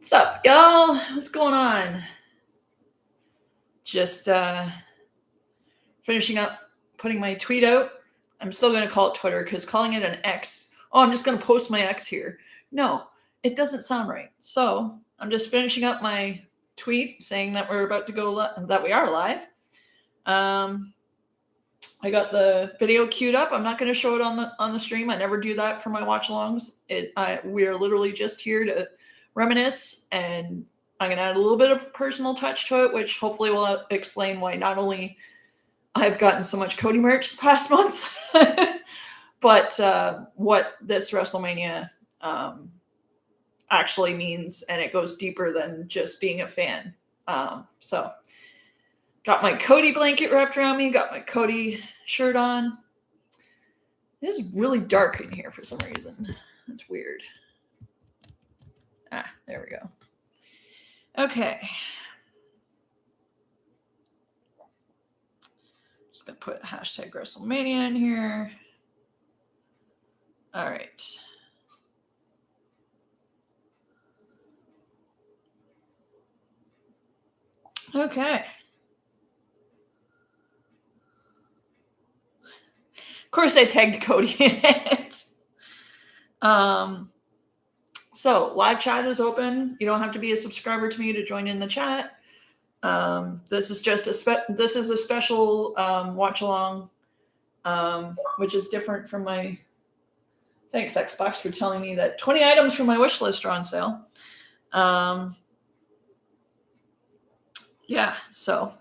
What's up, y'all? What's going on? Just finishing up putting my tweet out. I'm still going to call it Twitter because calling it an X. Oh, I'm just going to post my X here. No, it doesn't sound right. So I'm just finishing up my tweet saying that we're about to go, that we are live. I got the video queued up. I'm not going to show it on the stream. I never do that for my watch-alongs. We are literally just here to reminisce, and I'm going to add a little bit of personal touch to it, which hopefully will explain why not only I've gotten so much Cody merch the past month, but what this WrestleMania actually means, and it goes deeper than just being a fan. So got my Cody blanket wrapped around me, got my Cody shirt on. It is really dark in here for some reason. That's weird. There we go. Okay. Just going to put hashtag Wrestlemania in here. All right. Okay. Of course, I tagged Cody in it. So live chat is open. You don't have to be a subscriber to me to join in the chat. This is just a special watch along, which is different from my. Thanks Xbox for telling me that 20 items from my wish list are on sale. Yeah, so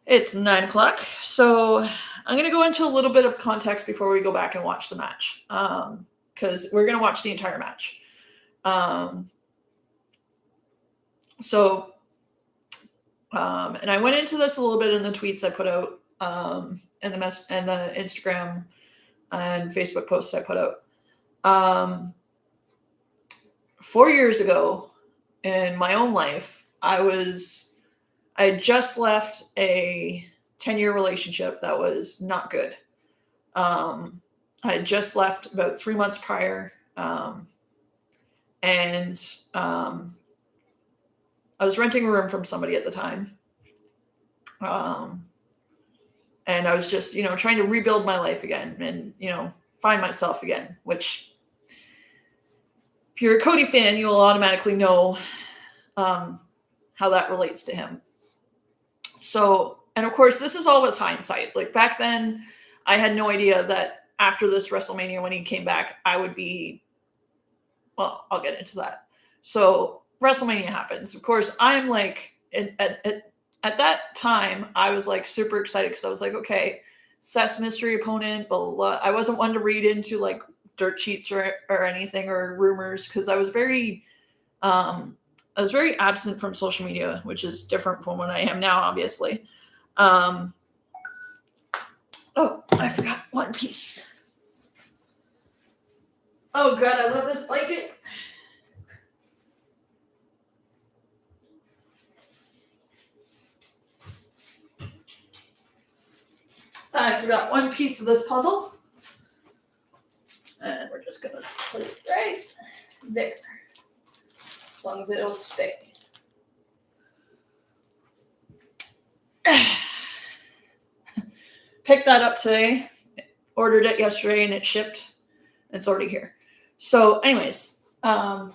it's 9 o'clock. So I'm going to go into a little bit of context before we go back and watch the match, because we're going to watch the entire match. And I went into this a little bit in the tweets I put out, and the Instagram and Facebook posts I put out. 4 years ago in my own life, I had just left a 10-year relationship that was not good. I had just left about 3 months prior. And I was renting a room from somebody at the time. And I was just, trying to rebuild my life again and, find myself again, which if you're a Cody fan, you'll automatically know how that relates to him. So, and of course, this is all with hindsight. Like back then, I had no idea that after this WrestleMania, when he came back, I would be, well, I'll get into that. So WrestleMania happens. Of course, I'm like, at that time, I was like super excited because I was like, okay, Seth's mystery opponent, blah, blah, blah. I wasn't one to read into like dirt sheets or anything or rumors because I was very absent from social media, which is different from what I am now, obviously. Oh, I forgot one piece. Oh, God, I love this blanket. I forgot one piece of this puzzle. And we're just going to put it right there. As long as it'll stay. Picked that up today. Ordered it yesterday and it shipped. It's already here. So anyways, yeah.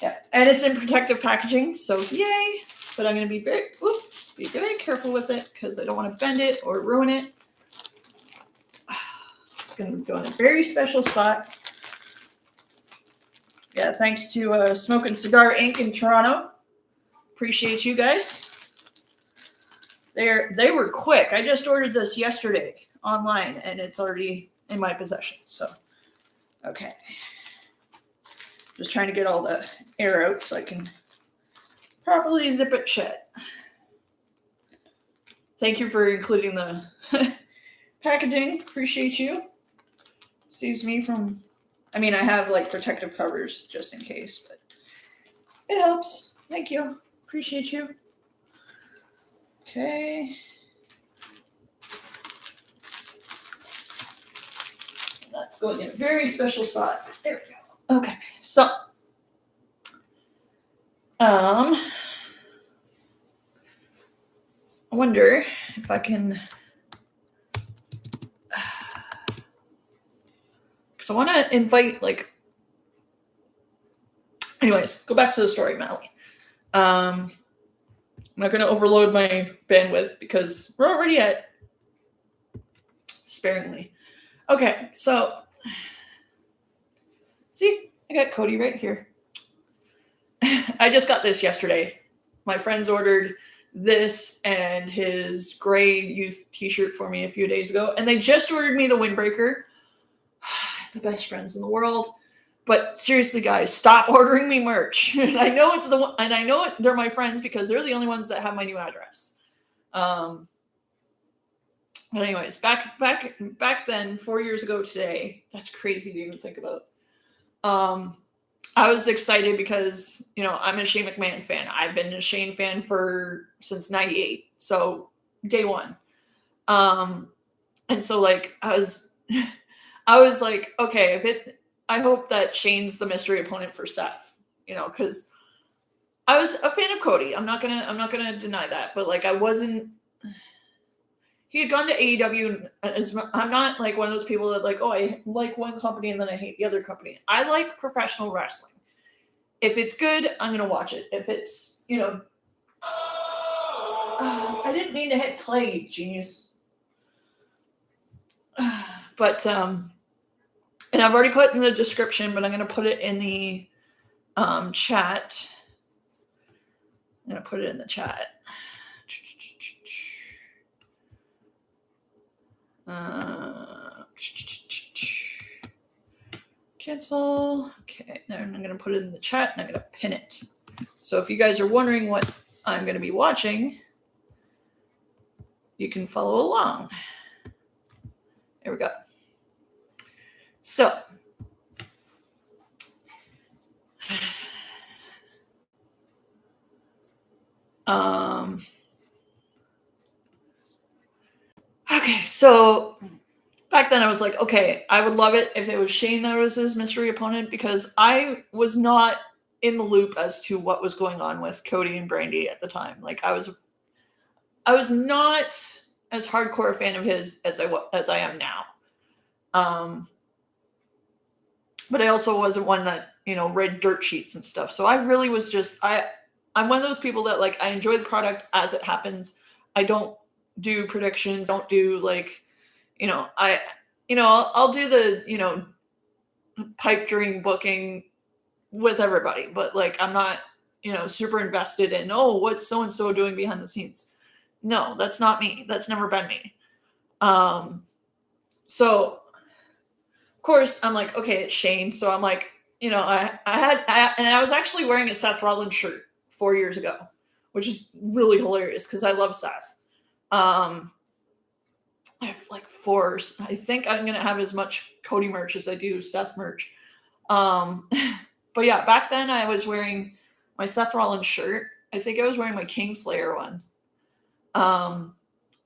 And it's in protective packaging. So yay. But I'm going to be very careful with it because I don't want to bend it or ruin it. It's going to go in a very special spot. Yeah, thanks to Smoke and Cigar Inc. in Toronto. Appreciate you guys. They were quick. I just ordered this yesterday online, and it's already in my possession. So, okay. Just trying to get all the air out so I can properly zip it shut. Thank you for including the packaging. Appreciate you. Saves me from... I mean, I have like protective covers just in case, but it helps. Thank you. Appreciate you. Okay. That's going in a very special spot. There we go. Okay. So I wonder if I can, because I want to invite, like, anyways, go back to the story, Mally. I'm not going to overload my bandwidth because we're already at sparingly. Okay, so see, I got Cody right here. I just got this yesterday. My friends ordered this and his gray youth t-shirt for me a few days ago, and they just ordered me the windbreaker. The best friends in the world. But seriously, guys, stop ordering me merch. And I know it's and I know they're my friends because they're the only ones that have my new address. But anyways, back then, 4 years ago today, that's crazy to even think about. I was excited because, I'm a Shane McMahon fan. I've been a Shane fan since 98. So day one. And so like, I was like, okay, I hope that Shane's the mystery opponent for Seth, cause I was a fan of Cody. I'm not gonna deny that, but like, he had gone to AEW. I'm not like one of those people that like, oh, I like one company and then I hate the other company. I like professional wrestling. If it's good, I'm going to watch it. If it's, I didn't mean to hit play, genius. But, and I've already put in the description, but I'm going to put it in the chat. I'm going to put it in the chat. Cancel. Okay, now I'm going to put it in the chat and I'm going to pin it. So if you guys are wondering what I'm going to be watching, you can follow along. There we go. So, okay, so back then I was like, okay, I would love it if it was Shane that was his mystery opponent because I was not in the loop as to what was going on with Cody and Brandy at the time. Like I was not as hardcore a fan of his as I am now. But I also wasn't one that, read dirt sheets and stuff. So I really was just, I'm one of those people that like, I enjoy the product as it happens. I don't do predictions. Don't do like, I'll do the, pipe dream booking with everybody, but like, I'm not, super invested in, what's so-and-so doing behind the scenes. No, that's not me. That's never been me. So of course I'm like, okay, it's Shane. So I'm like, I was actually wearing a Seth Rollins shirt 4 years ago, which is really hilarious because I love Seth. I have like four. I think I'm gonna have as much Cody merch as I do Seth merch. But yeah, back then I was wearing my Seth Rollins shirt. I think I was wearing my Kingslayer one.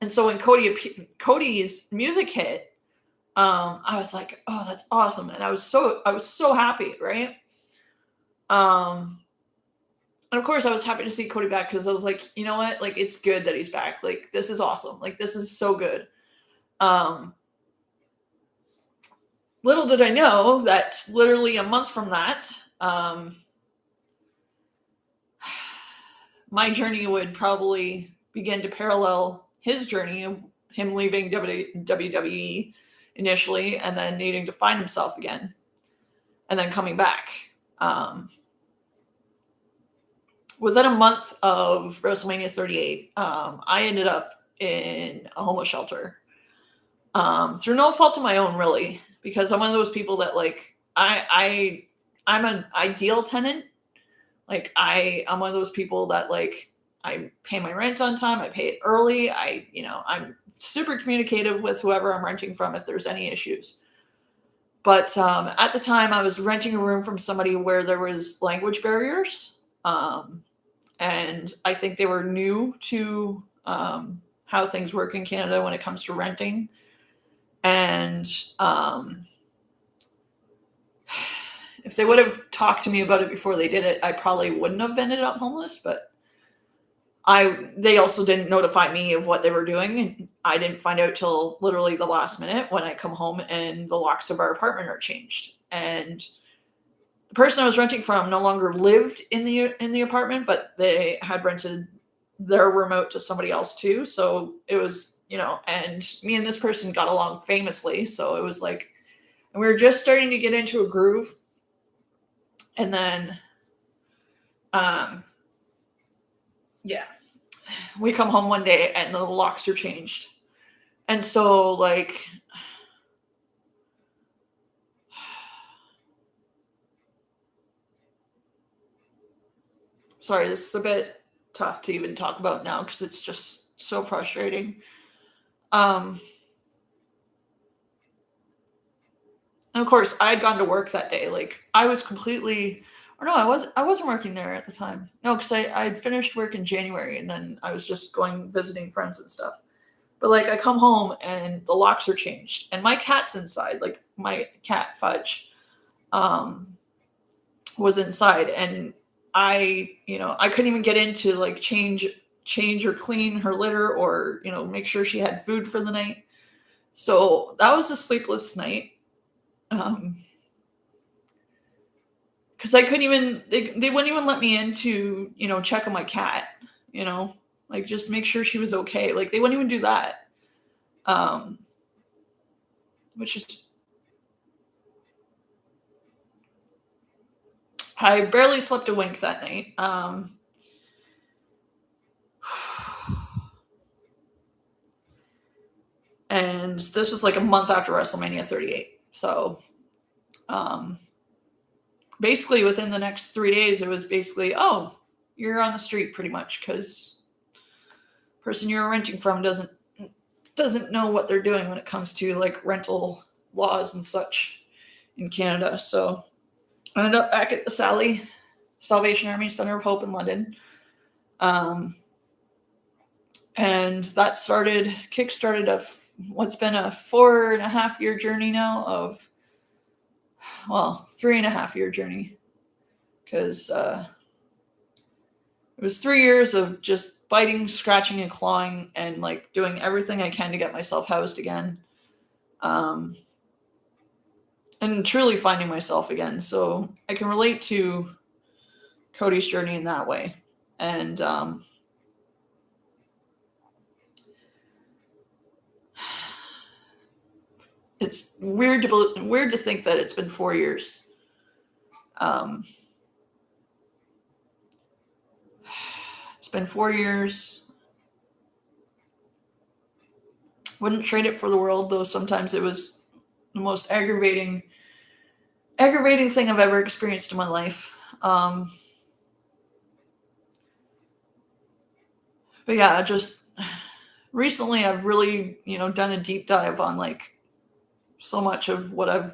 And so when Cody's music hit, I was like, oh, that's awesome. And I was so happy, right? And of course I was happy to see Cody back because I was like, you know what? Like, it's good that he's back. Like, this is awesome. Like, this is so good. Little did I know that literally a month from that, my journey would probably begin to parallel his journey of him leaving WWE initially and then needing to find himself again and then coming back. Within a month of WrestleMania 38, I ended up in a homeless shelter through no fault of my own, really, because I'm one of those people that like I'm an ideal tenant. Like I'm one of those people that like I pay my rent on time. I pay it early. I'm super communicative with whoever I'm renting from if there's any issues. But at the time, I was renting a room from somebody where there was language barriers. And I think they were new to how things work in Canada when it comes to renting. And if they would have talked to me about it before they did it, I probably wouldn't have ended up homeless, but they also didn't notify me of what they were doing, and I didn't find out till literally the last minute when I come home and the locks of our apartment are changed. And the person I was renting from no longer lived in the apartment, but they had rented their room out to somebody else too. So it was, and me and this person got along famously. So it was like, and we were just starting to get into a groove. And then, yeah, we come home one day and the locks are changed. And so, like, sorry, this is a bit tough to even talk about now because it's just so frustrating. And of course, I had gone to work that day. Like, I was completely, or no, I wasn't working there at the time. No, because I had finished work in January and then I was just going visiting friends and stuff. But like, I come home and the locks are changed and my cat's inside. Like, my cat Fudge was inside, and I couldn't even get in to like change or clean her litter or make sure she had food for the night. So that was a sleepless night. Because I couldn't even, they wouldn't even let me in to check on my cat, like just make sure she was okay. Like, they wouldn't even do that, which is, I barely slept a wink that night. And this was like a month after WrestleMania 38. So basically within the next 3 days, it was basically, oh, you're on the street pretty much, because the person you're renting from doesn't know what they're doing when it comes to like rental laws and such in Canada. So I ended up back at the Salvation Army Center of Hope in London. And that kickstarted what's been a 4.5-year journey now of, well, 3.5-year journey. Because it was 3 years of just biting, scratching, and clawing and like doing everything I can to get myself housed again. And truly finding myself again. So I can relate to Cody's journey in that way. And it's weird to think that it's been 4 years. It's been 4 years. Wouldn't trade it for the world, though sometimes it was the most aggravating thing I've ever experienced in my life. But yeah, just recently I've really, done a deep dive on like so much of what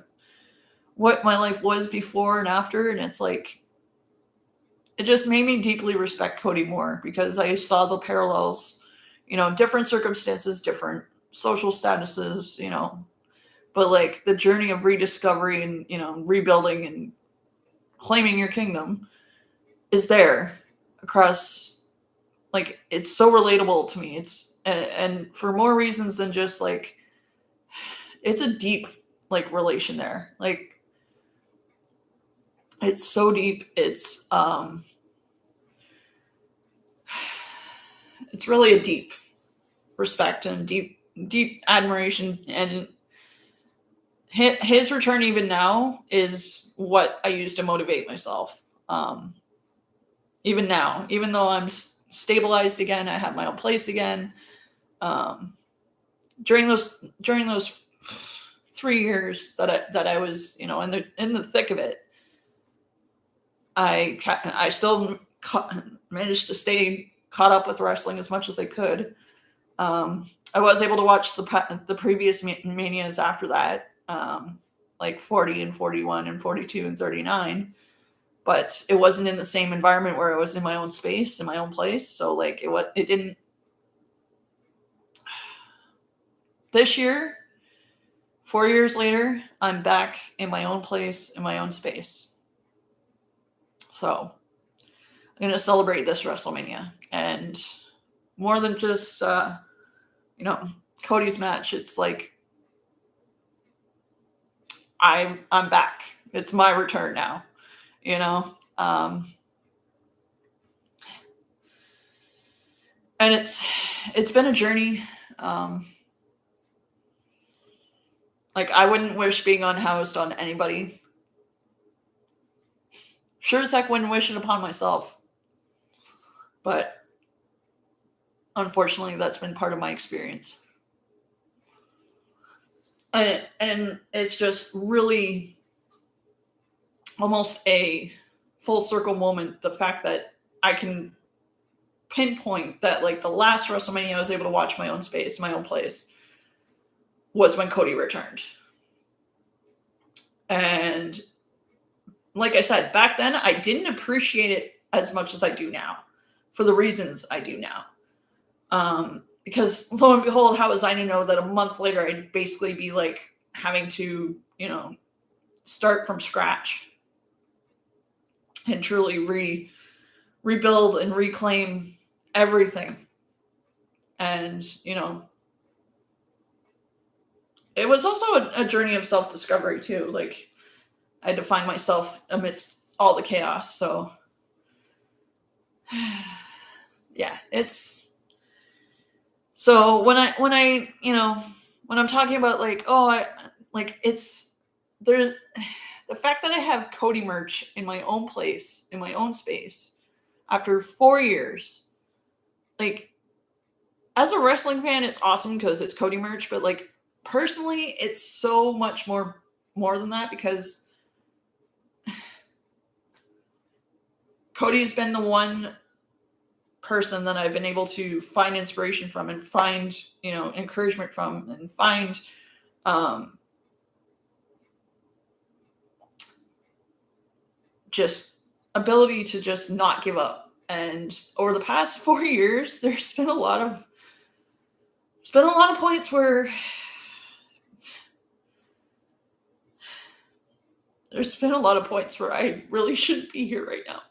my life was before and after. And it's like, it just made me deeply respect Cody more because I saw the parallels, different circumstances, different social statuses, but like the journey of rediscovery and, rebuilding and claiming your kingdom is there across, like, it's so relatable to me. It's, and for more reasons than just like, it's a deep like relation there. Like, it's so deep. It's really a deep respect and deep admiration, and his return even now is what I use to motivate myself. Even now, even though I'm stabilized again, I have my own place again. During those 3 years that I was, in the thick of it, I still managed to stay caught up with wrestling as much as I could. I was able to watch the previous manias after that, like 40 and 41 and 42 and 39, but it wasn't in the same environment where I was in my own space, in my own place. So like it didn't. This year, 4 years later, I'm back in my own place, in my own space. So I'm going to celebrate this WrestleMania. And more than just, Cody's match, it's like, I'm back. It's my return now, and it's been a journey. Like, I wouldn't wish being unhoused on anybody. Sure as heck wouldn't wish it upon myself. But unfortunately, that's been part of my experience. And it's just really almost a full circle moment. The fact that I can pinpoint that, like, the last WrestleMania I was able to watch my own space, my own place, was when Cody returned. And like I said, back then, I didn't appreciate it as much as I do now, for the reasons I do now. Because lo and behold, how was I to know that a month later I'd basically be like having to, start from scratch and truly rebuild and reclaim everything. And, it was also a journey of self-discovery too. Like, I had to find myself amidst all the chaos. So yeah, so when I'm talking about there's the fact that I have Cody merch in my own place, in my own space, after 4 years, like, as a wrestling fan, it's awesome because it's Cody merch, but like, personally, it's so much more than that, because Cody's been the one person that I've been able to find inspiration from and find, encouragement from, and find just ability to just not give up. And over the past 4 years, there's been a lot of points where I really shouldn't be here right now.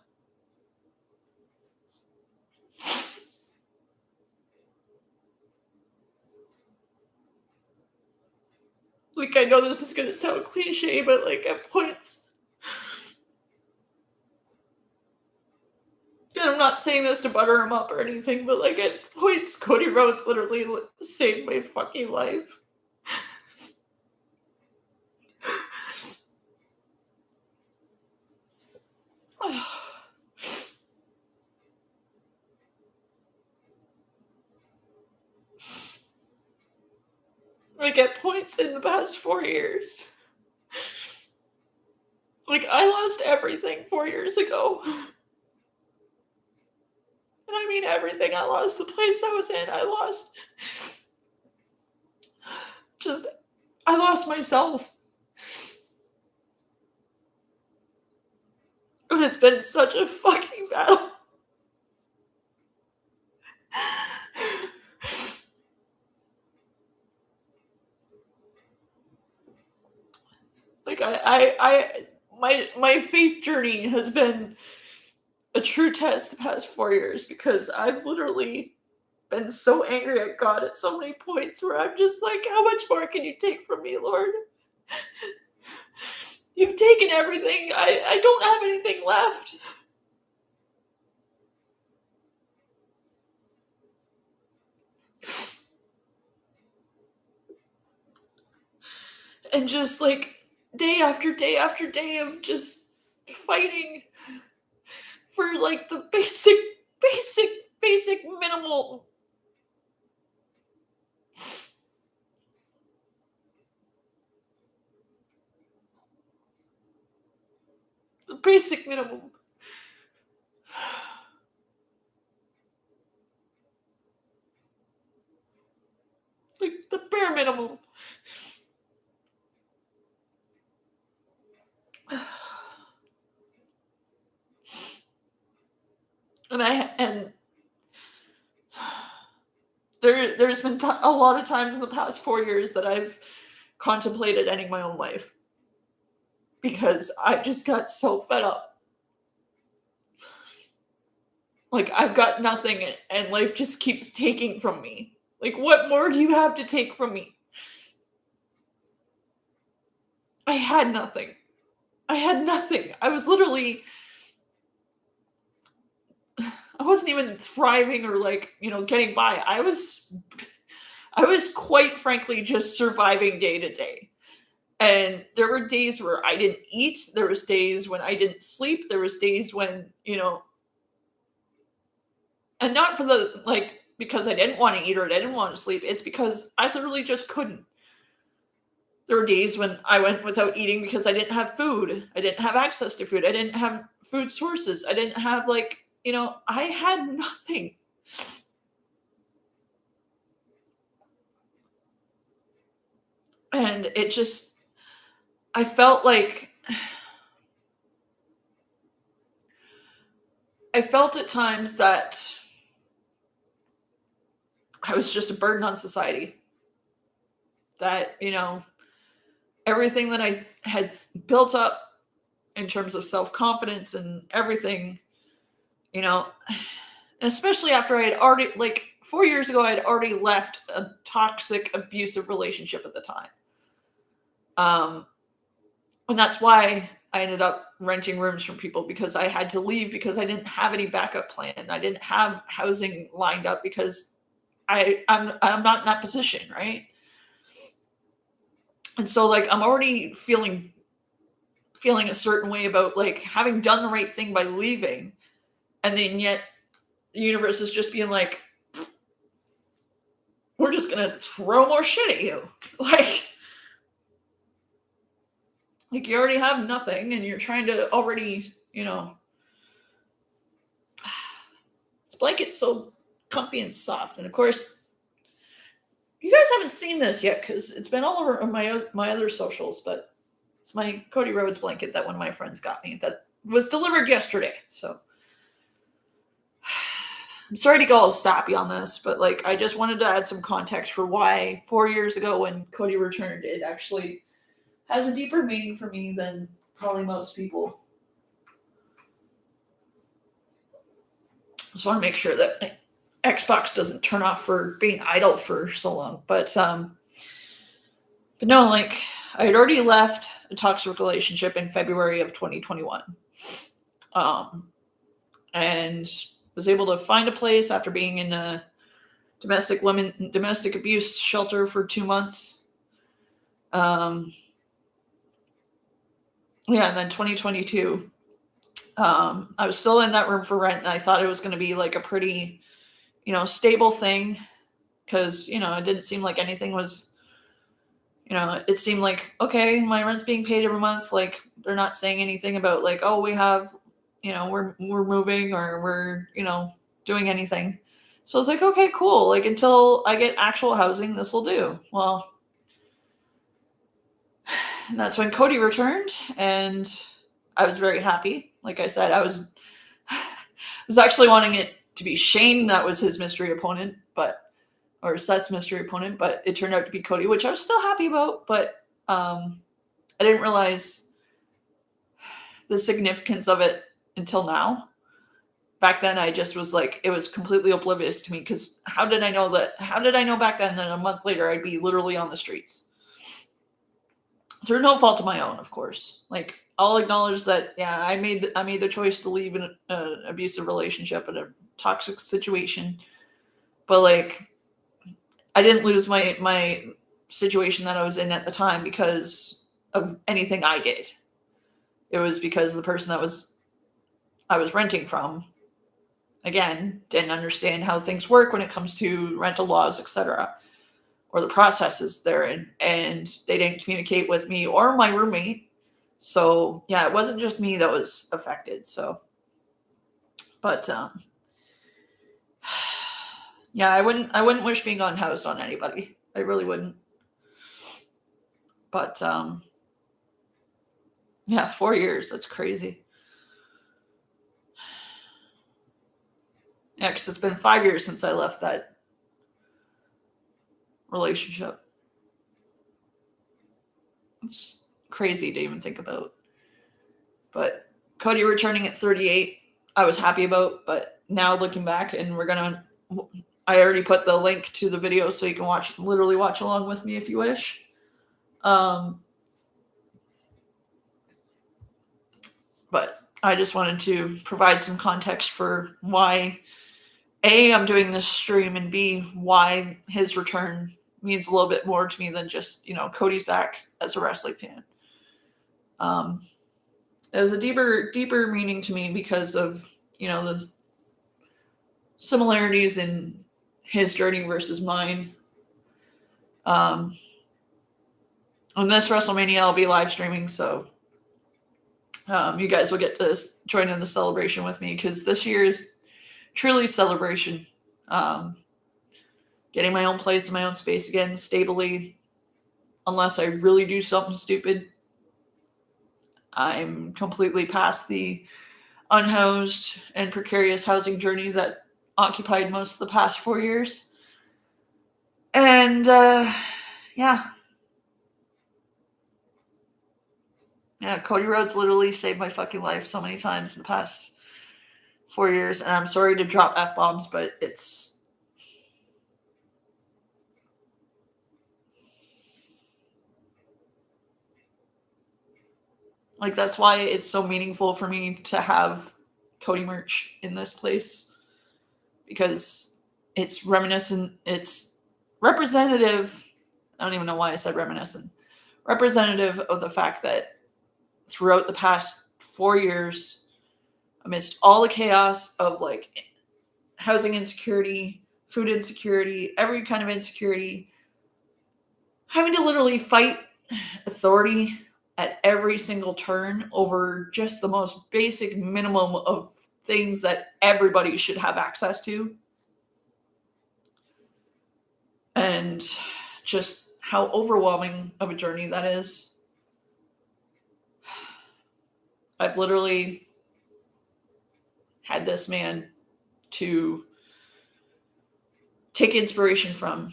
Like, I know this is going to sound cliche, but like, at points, and I'm not saying this to butter him up or anything, but like, at points, Cody Rhodes literally saved my fucking life. Like, at points in the past 4 years, like, I lost everything 4 years ago. And I mean everything. I lost the place I was in. I lost myself. And it's been such a fucking battle. Like, my faith journey has been a true test the past 4 years, because I've literally been so angry at God at so many points where I'm just like, how much more can you take from me, Lord? You've taken everything. I don't have anything left. And just like, day after day after day of just fighting for like the basic minimal. The basic minimum. Like, the bare minimum. And there's been a lot of times in the past 4 years that I've contemplated ending my own life, because I just got so fed up. Like, I've got nothing and life just keeps taking from me. Like, what more do you have to take from me? I had nothing. I had nothing. I was literally, I wasn't even thriving or like, getting by. I was quite frankly just surviving day to day. And there were days where I didn't eat. There was days when I didn't sleep. There was days when, and not for the like because I didn't want to eat or I didn't want to sleep. It's because I literally just couldn't. There were days when I went without eating because I didn't have food. I didn't have access to food. I didn't have food sources. I didn't have I had nothing. And it just, I felt like, I felt at times that I was just a burden on society. That, everything that I had built up in terms of self-confidence and everything, especially after I had already, like 4 years ago, I had already left a toxic, abusive relationship at the time. And that's why I ended up renting rooms from people, because I had to leave because I didn't have any backup plan. I didn't have housing lined up because I'm not in that position, right? And so like I'm already feeling a certain way about like having done the right thing by leaving, and then yet the universe is just being like, we're just gonna throw more shit at you. Like you already have nothing and you're trying to already, this blanket's so comfy and soft. And of course, you guys haven't seen this yet because it's been all over my other socials, but it's my Cody Rhodes blanket that one of my friends got me that was delivered yesterday. So I'm sorry to go all sappy on this, but like I just wanted to add some context for why 4 years ago when Cody returned, it actually has a deeper meaning for me than probably most people. Just want to make sure that Xbox doesn't turn off for being idle for so long. But no, like I had already left a toxic relationship in February of 2021. And was able to find a place after being in a domestic abuse shelter for 2 months. Yeah, and then 2022, I was still in that room for rent, and I thought it was going to be like a pretty, stable thing, because, it didn't seem like anything was, it seemed like, okay, my rent's being paid every month. Like, they're not saying anything about like, oh, we have, we're moving or we're, doing anything. So I was like, okay, cool. Like, until I get actual housing, this will do. Well, and that's when Cody returned, and I was very happy. Like I said, I was actually wanting it to be Shane that was his mystery opponent, or Seth's mystery opponent, but it turned out to be Cody, which I was still happy about, but I didn't realize the significance of it until now. Back then, I just was like, it was completely oblivious to me, because how did I know back then that a month later I'd be literally on the streets? Through no fault of my own, of course. Like, I'll acknowledge that, yeah, I made the choice to leave an abusive relationship and a toxic situation, but like, I didn't lose my situation that I was in at the time because of anything I did. It was because the person that I was renting from, again, didn't understand how things work when it comes to rental laws, etc., or the processes therein, and they didn't communicate with me or my roommate. So yeah, it wasn't just me that was affected. So, but yeah, I wouldn't wish being unhoused on anybody. I really wouldn't. But yeah, 4 years, that's crazy. Yeah, because it's been 5 years since I left that relationship. It's crazy to even think about. But Cody returning at 38, I was happy about, but now looking back, and I already put the link to the video so you can literally watch along with me if you wish. But I just wanted to provide some context for why A, I'm doing this stream, and B, why his return means a little bit more to me than just, Cody's back as a wrestling fan. It has a deeper meaning to me because of, the similarities in his journey versus mine. On this WrestleMania, I'll be live streaming, so you guys will get to join in the celebration with me, because this year is truly celebration. Getting my own place in my own space again, stably, unless I really do something stupid. I'm completely past the unhoused and precarious housing journey that occupied most of the past 4 years. And yeah, Cody Rhodes literally saved my fucking life so many times in the past 4 years. And I'm sorry to drop F-bombs, but it's... like, that's why it's so meaningful for me to have Cody merch in this place. Because it's reminiscent, it's representative. I don't even know why I said reminiscent. Representative of the fact that throughout the past 4 years, amidst all the chaos of like housing insecurity, food insecurity, every kind of insecurity, having to literally fight authority at every single turn over just the most basic minimum of things that everybody should have access to. And just how overwhelming of a journey that is. I've literally had this man to take inspiration from,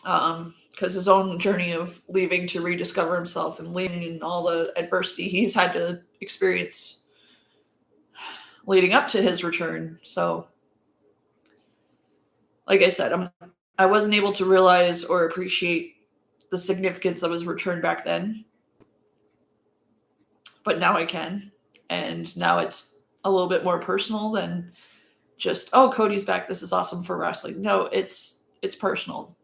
because his own journey of leaving to rediscover himself and leaving and all the adversity he's had to experience leading up to his return. So, like I said, I wasn't able to realize or appreciate the significance of his return back then, but now I can. And now it's a little bit more personal than just, oh, Cody's back, this is awesome for wrestling. No, it's personal,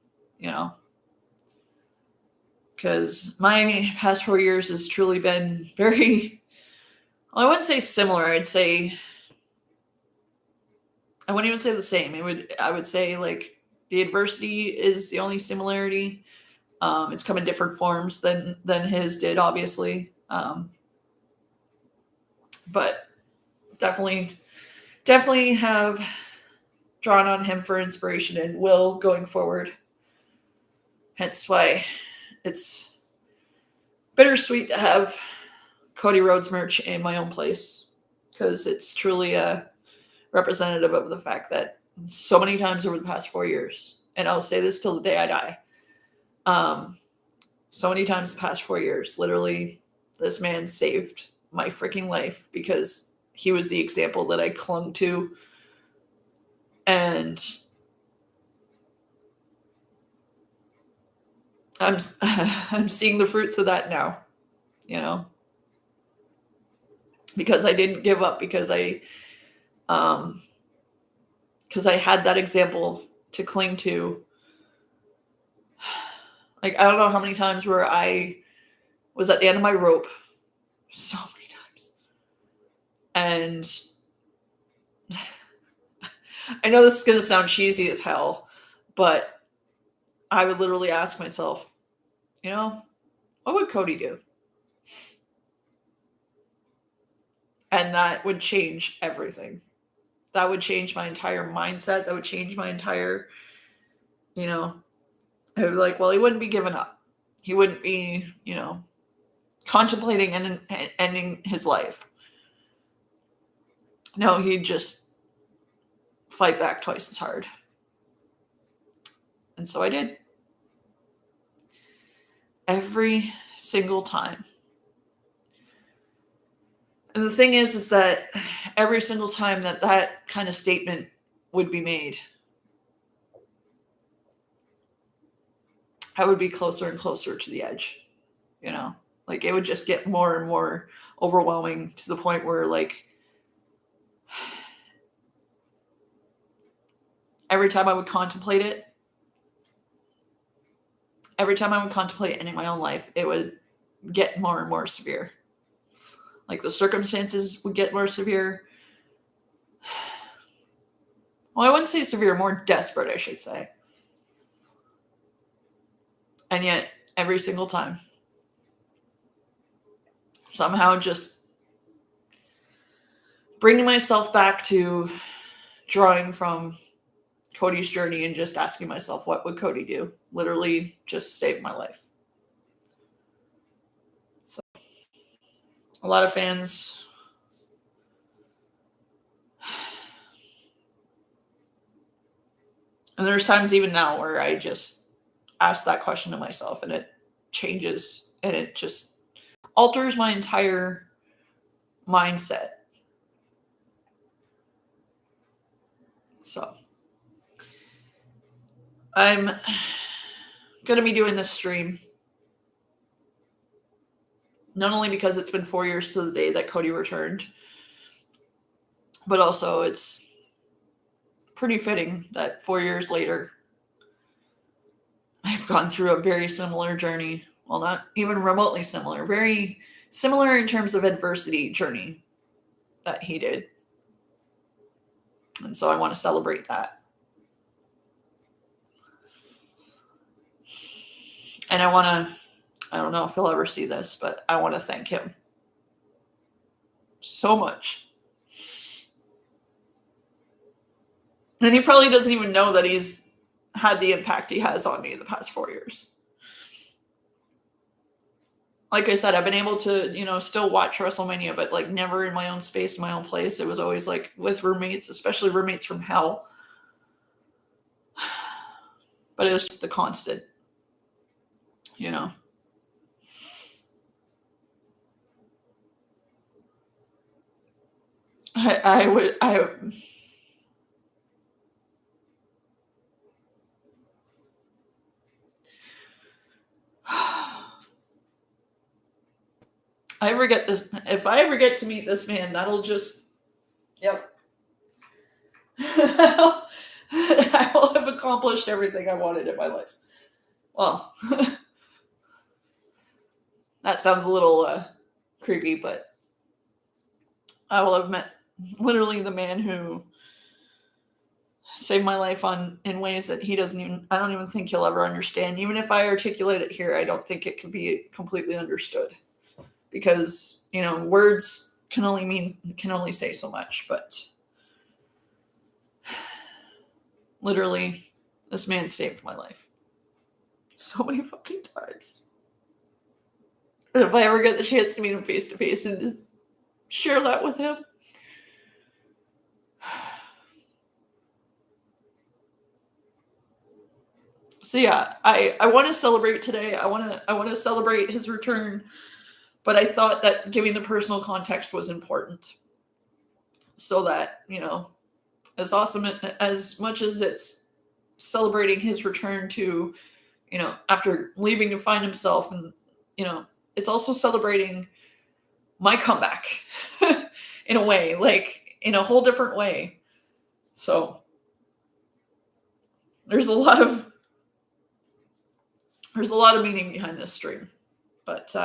because my past 4 years has truly been very, well, I wouldn't say similar. I wouldn't even say the same. I would say like the adversity is the only similarity. It's come in different forms than his did, obviously. But definitely have drawn on him for inspiration and will going forward. Hence why it's bittersweet to have Cody Rhodes merch in my own place, because it's truly a representative of the fact that so many times over the past 4 years, and I'll say this till the day I die, so many times the past 4 years, literally, this man saved my freaking life, because he was the example that I clung to. And I'm seeing the fruits of that now, because I didn't give up, because I had that example to cling to. Like, I don't know how many times where I was at the end of my rope, so many times. And I know this is going to sound cheesy as hell, but I would literally ask myself, what would Cody do? And that would change everything. That would change my entire mindset. That would change my entire, I would be like, well, he wouldn't be giving up. He wouldn't be, contemplating ending his life. No, he'd just fight back twice as hard. And so I did. Every single time. And the thing is that every single time that kind of statement would be made, I would be closer and closer to the edge, you know? Like, it would just get more and more overwhelming to the point where, like, every time I would contemplate it, every time I would contemplate ending my own life, it would get more and more severe. Like, the circumstances would get more severe. Well, I wouldn't say severe, more desperate, I should say. And yet, every single time, somehow just bringing myself back to drawing from Cody's journey and just asking myself, what would Cody do? Literally just saved my life. So, a lot of fans and there's times even now where I just ask that question to myself and it changes and it just alters my entire mindset. So I'm going to be doing this stream not only because it's been 4 years to the day that Cody returned, but also it's pretty fitting that 4 years later, I've gone through a very similar journey. Well, not even remotely similar, very similar in terms of adversity journey that he did. And so I want to celebrate that. And I don't know if he'll ever see this, but I want to thank him so much. And he probably doesn't even know that he's had the impact he has on me in the past 4 years. Like I said, I've been able to, still watch WrestleMania, but like never in my own space, my own place. It was always like with roommates, especially roommates from hell. But it was just the constant, if I ever get to meet this man, that'll just, yep. I will have accomplished everything I wanted in my life. Well, that sounds a little creepy, but I will have met literally the man who saved my life in ways that I don't even think he'll ever understand. Even if I articulate it here, I don't think it can be completely understood. Because, words can only say so much, but literally, this man saved my life so many fucking times. And if I ever get the chance to meet him face to face and just share that with him, so yeah, I want to celebrate today. I want to celebrate his return. But I thought that giving the personal context was important so that, as awesome, as much as it's celebrating his return to, after leaving to find himself and, it's also celebrating my comeback in a way, like in a whole different way. So there's a lot of meaning behind this stream, but,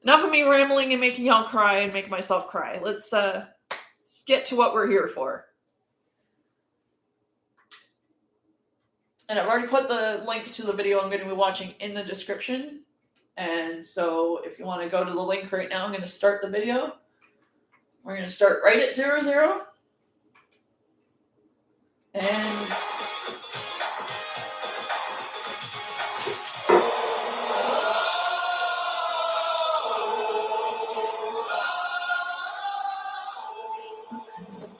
enough of me rambling and making y'all cry and make myself cry. Let's get to what we're here for. And I've already put the link to the video I'm going to be watching in the description. And so if you want to go to the link right now, I'm going to start the video. We're going to start right at 00. And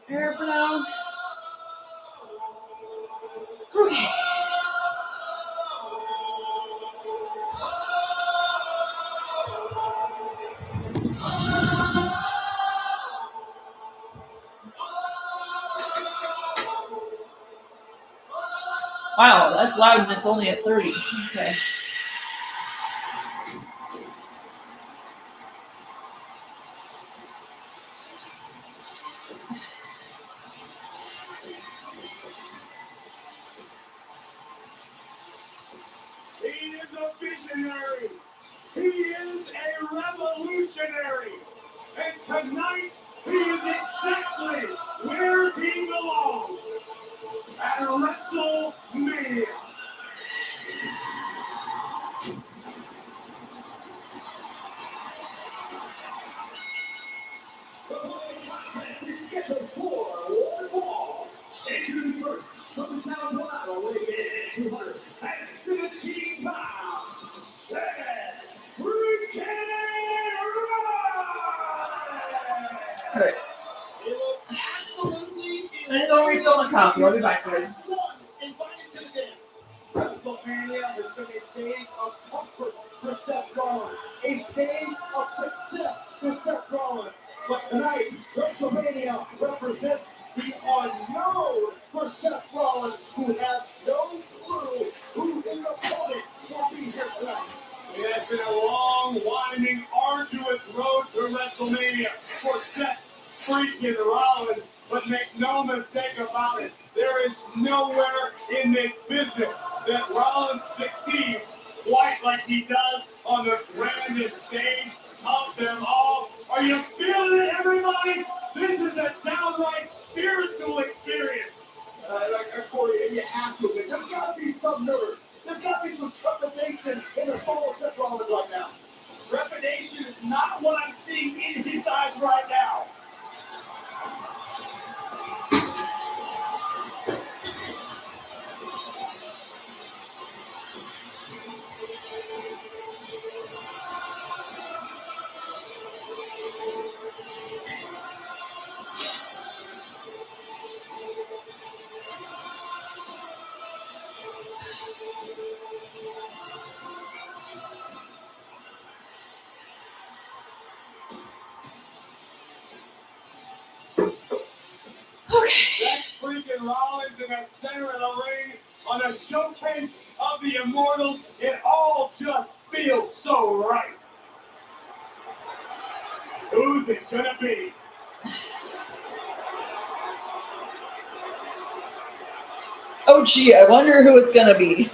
here for now. Okay. Wow, that's loud and it's only at 30. Okay. He is a visionary. He is a revolutionary. And tonight, he is exactly where he belongs. At Wrestlemania. The following contest is scheduled for one fall. Introducing first, from the town of Colorado, weighing in at 217 pounds, Seth freaking All right. It looks absolutely I'm gonna go refill my coffee. I'll be back, guys. invited to the dance. WrestleMania has been a stage of comfort for Seth Rollins, a stage of success for Seth Rollins. But tonight, WrestleMania represents the unknown for Seth Rollins, who has no clue who his opponent will be here tonight. It has been a long, winding, arduous road to WrestleMania for Seth freaking Rollins, but make no mistake about it, there is nowhere in this business that Rollins succeeds quite like he does on the grandest stage of them all. Are you feeling it, everybody? This is a downright spiritual experience. Corey, you have to admit, there's got to be some nerve. There's got to be some trepidation in the soul of Seth Rollins right now. Trepidation is not what I'm seeing in his eyes right now. Seth freaking Rollins in the center of the ring on a showcase of the Immortals. It all just feels so right. Who's it gonna be? Oh, gee, I wonder who it's gonna be.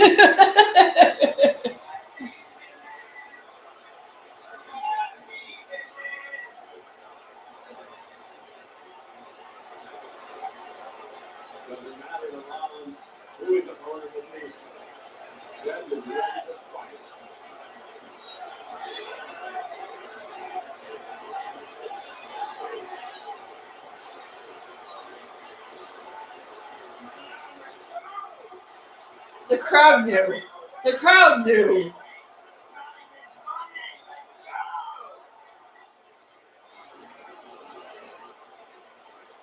Doesn't matter to Rollins who his opponent will be. Seth is ready to fight. The crowd knew. The crowd knew.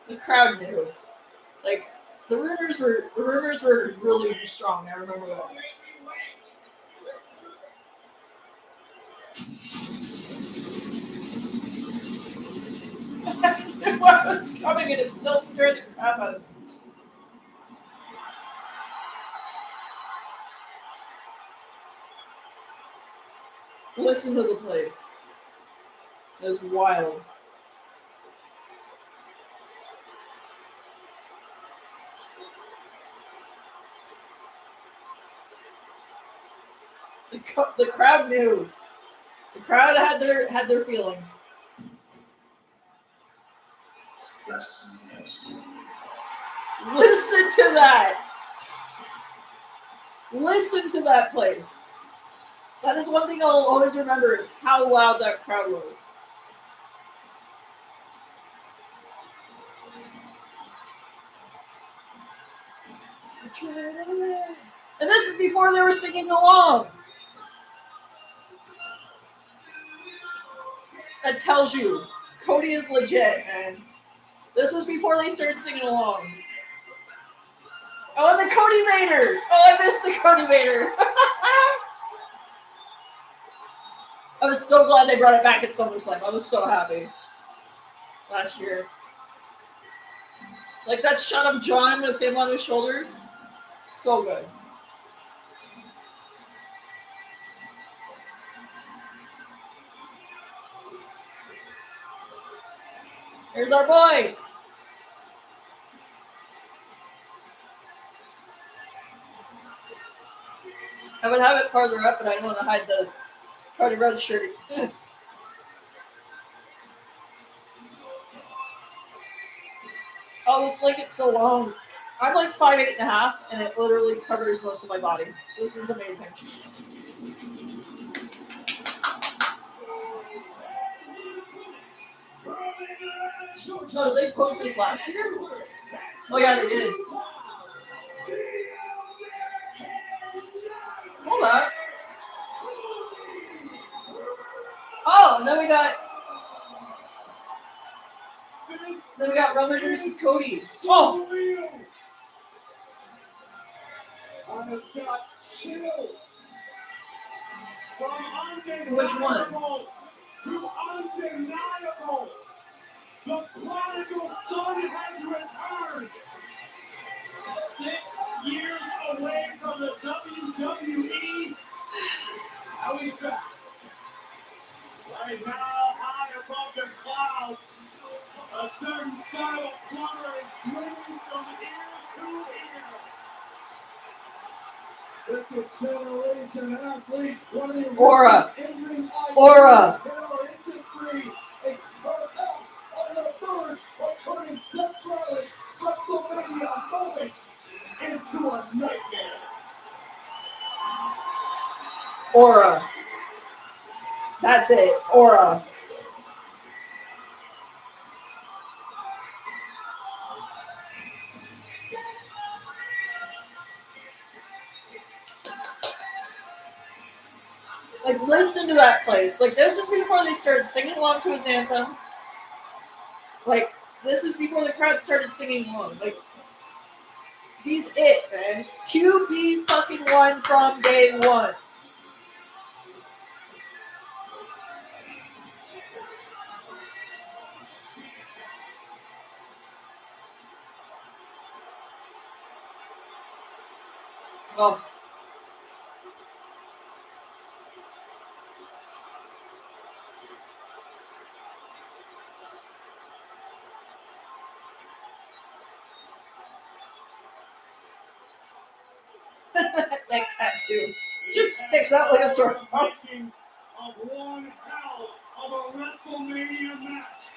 The crowd knew. Like the rumors were really strong. I remember that. What was coming and it still scared the crap out of me. Listen to the place. It was wild. The crowd knew. The crowd had their feelings. Listen to that. Listen to that place. That is one thing I'll always remember is how loud that crowd was. And this is before they were singing along. That tells you Cody is legit, man. This was before they started singing along. Oh, and the Cody Mater. Oh, I missed the Cody Mater. I was so glad they brought it back at SummerSlam. I was so happy. Last year. Like that shot of John with him on his shoulders. So good. Here's our boy. I would have it farther up, but I don't want to hide the Cody Rhodes shirt. Oh, this blanket's so long. I'm like 5'8.5", and it literally covers most of my body. This is amazing. No, did they post this last year? Oh yeah, they did. Hold on. Oh, and then we got Roman versus Cody. Oh. I have got chills. Which one? To undeniable. The prodigal son has returned. 6 years away from the WWE. Now he's back. Right now, high above the clouds, a certain silent plumber is grinning from ear to ear. Second-generation athlete, one of the Aura. in-ring Aura. in our industry, a perhaps on the verge of turning Seth Rollins' WrestleMania moment into a nightmare. Aura. That's it. Aura. Like, listen to that place. Like, this is before they started singing along to his anthem. Like, this is before the crowd started singing along. Like, he's it, man. QB fucking one from day one. Oh. That tattoo just sticks out like a sore thumb. Of one hell of a WrestleMania match.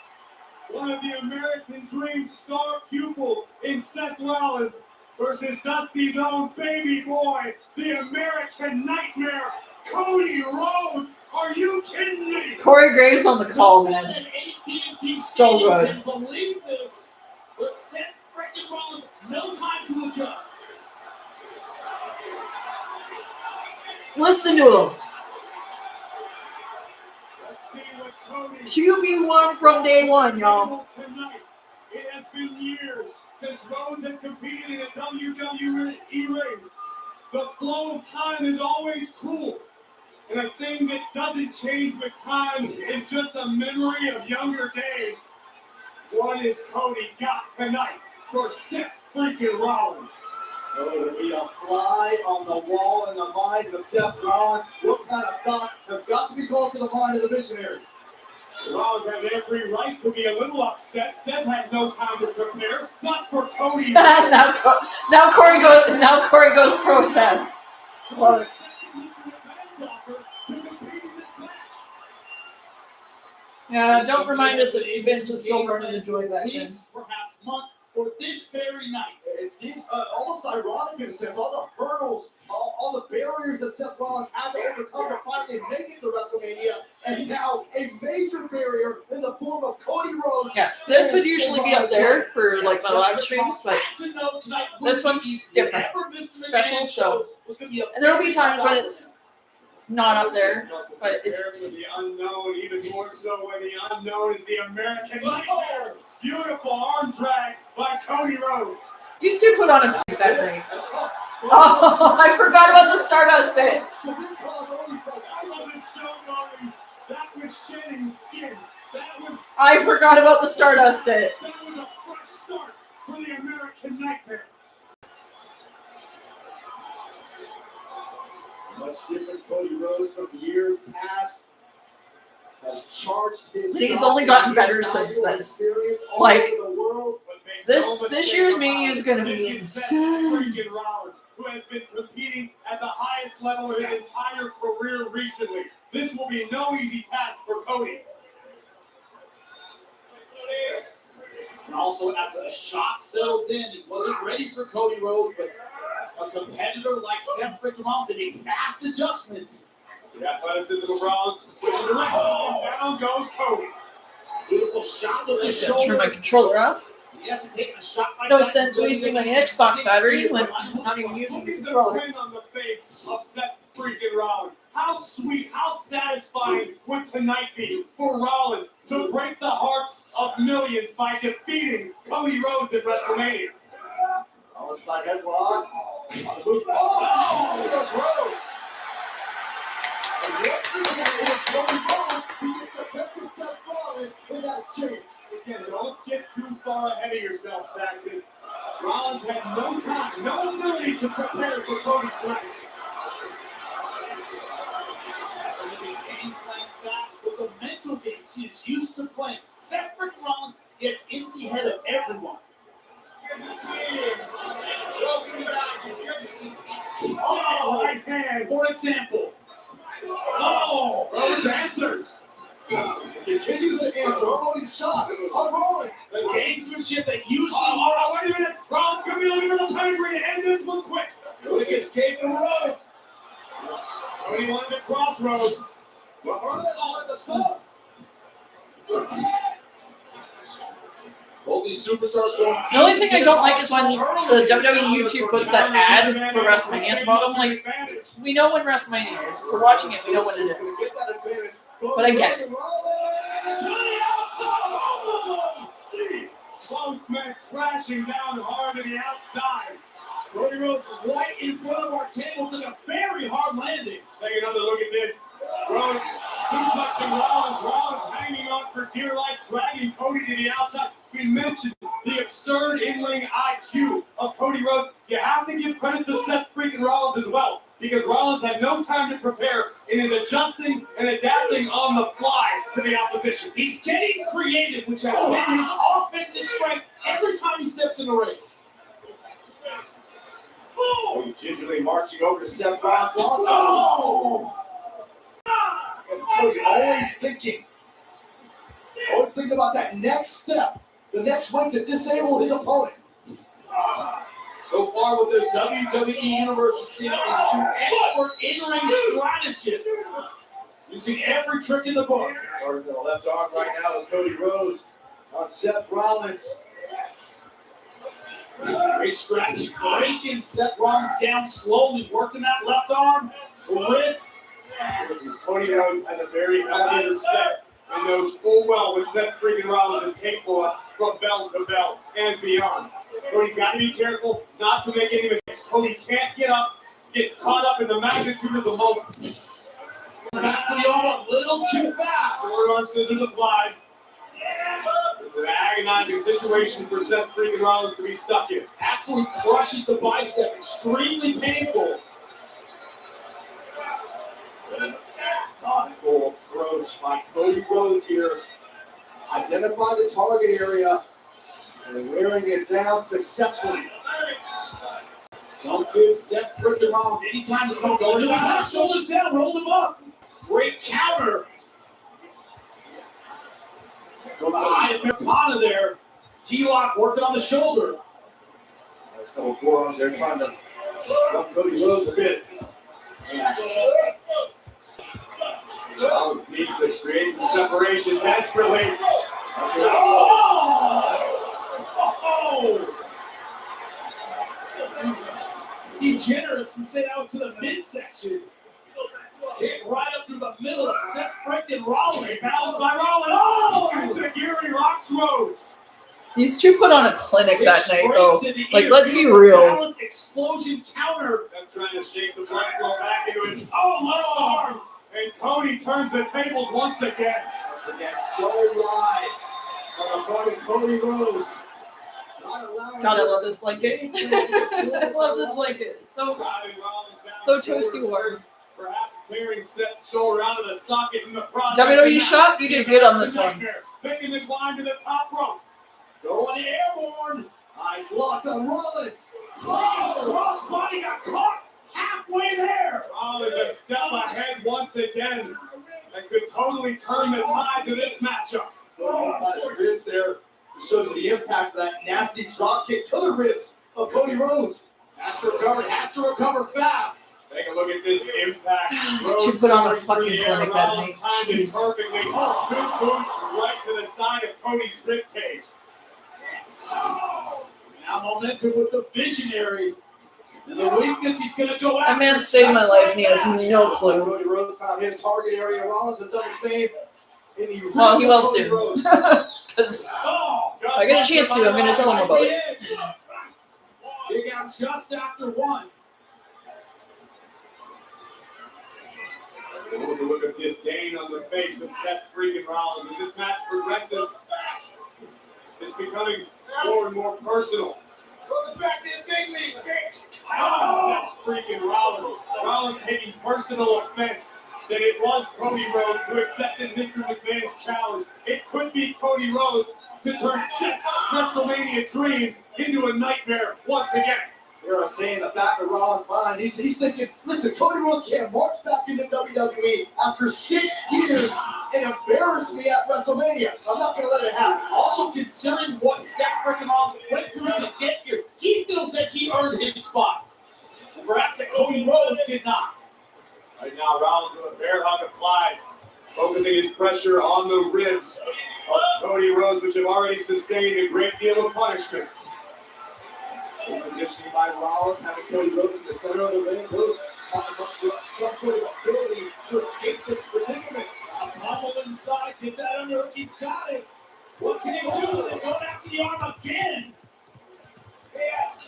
One of the American Dream star pupils in Seth Rollins versus Dusty's own baby boy, the American Nightmare, Cody Rhodes. Are you kidding me? Corey Graves on the call, man. And AT&T So good. Can believe this, but Seth freaking Rollins, no time to adjust. Listen to him. Let's see what Cody. QB1 from day one, y'all. Tonight, it has been years since Rhodes has competed in a WWE ring. The flow of time is always cruel. And a thing that doesn't change with time is just a memory of younger days. What has Cody got tonight for Seth freaking Rollins? Oh, to be a fly on the wall in the mind of Seth Rollins. What kind of thoughts have got to be going to the mind of the visionary? Rollins has every right to be a little upset. Seth had no time to prepare. Not for Cody. now Corey goes pro Seth. Love it. Yeah, don't remind us that Vince was still running the joy back then. Perhaps months or this very night. It seems almost ironic in a sense. All the hurdles, all the barriers that Seth Rollins had to overcome to finally make it to WrestleMania, and now a major barrier in the form of Cody Rhodes. Yes, this would usually be up there for like my live streams, but this one's different, special. So, and there will be times when it's not up there, but it's the unknown, even more so when the unknown is the American Nightmare. Beautiful arm drag by Cody Rhodes. used to put on a cute that night. Oh, I forgot about the Stardust bit. I wasn't so worried. That was shedding skin. I forgot about the Stardust bit. That was a fresh start for the American Nightmare. Much different Cody Rhodes from years past. has charged his He's only gotten better since this. Like, this year's Mania is going to be insane. Freaking Rollins, who has been competing at the highest level of his entire career recently. This will be no easy task for Cody. And also, after the shock settles in, he wasn't ready for Cody Rhodes, but a competitor like Seth freaking Rollins, they make fast adjustments. The athleticism of Rollins switching direction, and down goes Cody. Beautiful shot with his Turn shoulder. my controller off. He hasn't taken a shot like No that. sense wasting my Xbox battery when I'm not even using the The controller. grin on the face of Seth freaking Rollins. How sweet, how satisfying would tonight be for Rollins to break the hearts of millions by defeating Cody Rhodes at WrestleMania? Rollins side headlock. Oh, there's Rhodes. And what's the name is Cody Rhodes? He gets the best of Seth Rollins in that exchange. Again, don't get too far ahead of yourself, Saxton. Rollins had no time, no ability to prepare for Cody tonight. Game plan fast with the mental games he is used to playing. Seth freaking Rollins gets into the head of everyone. Oh, right hand. For example, Oh, Rollins answers. Continues to answer. Unloading shots on Rollins. the gamesmanship that usually Oh, wait a minute. Rollins going to be looking for the pedigree to end this one quick. Quick escape from Rhodes. Cody wanted the crossroads. Rollins wanted the stop. Both these superstars going. The only thing I don't like is when the WWE YouTube puts that ad for WrestleMania at the bottom. Like, we know when WrestleMania is. If we're watching it, we know when it is. Get that advantage. But I get it. To the outside, both of them. Jeez. Both men crashing down hard to the outside. Cody Rhodes right in front of our table took a very hard landing. Take another look at this. Rhodes suplexing Rollins. Rollins hanging on for dear life, dragging Cody to the outside. We mentioned the absurd in-ring IQ of Cody Rhodes. You have to give credit to Seth freaking Rollins as well, because Rollins had no time to prepare and is adjusting and adapting on the fly to the opposition. He's getting creative, which has been his offensive strength every time he steps in the ring. Cody gingerly marching over to Seth Rollins. Oh! And Cody always thinking about that next step, the next way to disable his opponent. So far with the WWE Universe, we've seen these two expert in-ring strategists using every trick in the book. Starting to the left arm right now is Cody Rhodes on Seth Rollins. Great strategy, breaking Seth Rollins down slowly, working that left arm, wrist. Cody Rhodes has a very elevated step and knows full well what Seth freaking Rollins is capable of from bell to bell and beyond. Cody's got to be careful not to make any mistakes. Cody can't get caught up in the magnitude of the moment. Back to the arm a little too fast. Forward on scissors applied. This is an agonizing situation for Seth freaking Rollins to be stuck in. Absolutely crushes the bicep, extremely painful. Thoughtful approach by Cody Rhodes here. Identify the target area and wearing it down successfully. Some kids, Seth freaking Rollins, anytime to come over, anytime shoulders down, roll him up. Great counter. Go the high Americana there. Key lock working on the shoulder. There's a couple forearms there trying to stop Cody Rhodes a bit. Rollins needs to create some separation desperately. Be generous and say that was to the midsection. Hit right up through the middle of Seth freaking Rollins. Bounced by Rollins. It's a Gary rocks Rhodes. These two put on a clinic Hit that night, straight though. to the Like, ear. let's be Beautiful real. balance, explosion counter. Seth trying to shake the blood flow back into his left arm. And Cody turns the tables once again. Once again, so rise on the part of Cody Rhodes. God, I love this blanket. I love this blanket. It's so Driving Rollins down So shoulder toasty warm. first. Perhaps tearing Seth's shoulder out of the socket in the process. WWE shot? You did good on this one. Making the climb to the top rope. Going airborne. Eyes locked on Rollins. Crossbody got caught halfway there. Rollins a step ahead once again. And could totally turn the tides of this matchup. His ribs there. It shows the impact of that nasty drop kick to the ribs of Cody Rhodes. Has to recover fast. Take a look at this impact. She put on a fucking clinic that night. Timed it perfectly. 2 boots right to the side of Cody's ribcage. Now momentum with the visionary. And the weakness he's going to go after. That man saved my life and he has no clue. Cody Rhodes found his target area. Rollins has done the same. Well, he will soon. Because if I get a chance to, I'm going to tell him about it. Big out just after 1. What was the look of disdain on the face of Seth freaking Rollins as this match progresses? It's becoming more and more personal. Welcome back to the big leagues, bitch. Seth freaking Rollins. Rollins taking personal offense that it was Cody Rhodes who accepted Mr. McMahon's challenge. It could be Cody Rhodes to turn Seth's WrestleMania dreams into a nightmare once again. There I say in the back of Rollins' mind, he's thinking, listen, Cody Rhodes can't march back into WWE after 6 years and embarrass me at WrestleMania. I'm not going to let it happen. Also, considering what Seth freaking Rollins went through to get here, he feels that he earned his spot. And perhaps that Cody Rhodes did not. Right now, Rollins with a bear hug applied, focusing his pressure on the ribs of Cody Rhodes, which have already sustained a great deal of punishment. Positioning by Rollins, having Cody Rhodes in the center of the ring. Rhodes must have some sort of ability to escape this predicament. Pummeled inside, get that underhook, he's got it. What can he do? They're going after the arm again.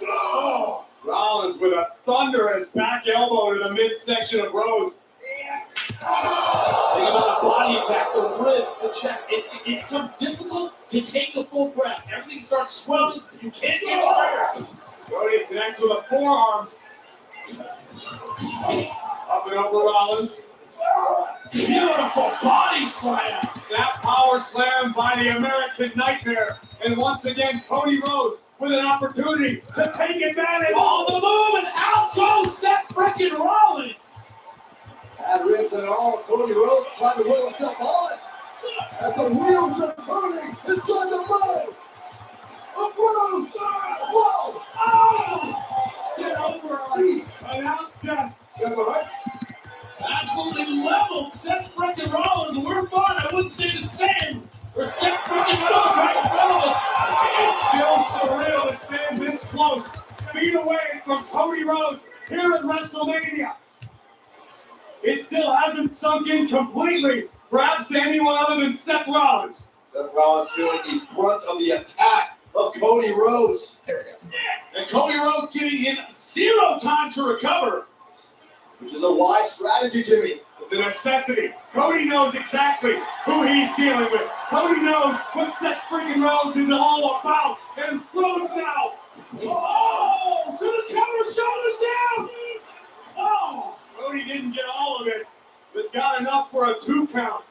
Oh, Rollins with a thunderous back elbow to the midsection of Rhodes. Think about a body attack, the ribs, the chest. It becomes difficult to take a full breath. Everything starts swelling. You can't get tired. Cody connects with a forearm. Up and over Rollins. Beautiful body slam. That power slam by the American Nightmare. And once again, Cody Rhodes with an opportunity to take advantage. On the move, and out goes Seth freaking Rollins. Bad ribs and all, Cody Rhodes trying to will himself on. As the wheels are turning inside the mind of Rhodes. Whoa! Oh! Sit over an ounce desk. That's all right. Absolutely leveled Seth freaking Rollins. We're fine. I wouldn't say the same. Or Seth freaking Rollins right in front of us. It's still surreal to stand this close, feet away from Cody Rhodes here at WrestleMania. It still hasn't sunk in completely, perhaps to anyone other than Seth Rollins. Seth Rollins feeling the brunt of the attack of Cody Rhodes. There we go. And Cody Rhodes giving him 0 time to recover. Which is a wise strategy, Jimmy. It's a necessity. Cody knows exactly who he's dealing with. Cody knows what Seth freaking Rhodes is all about. And Rhodes now. Oh, to the cover, shoulders down. Oh, Cody didn't get all of it, but got enough for a 2 count.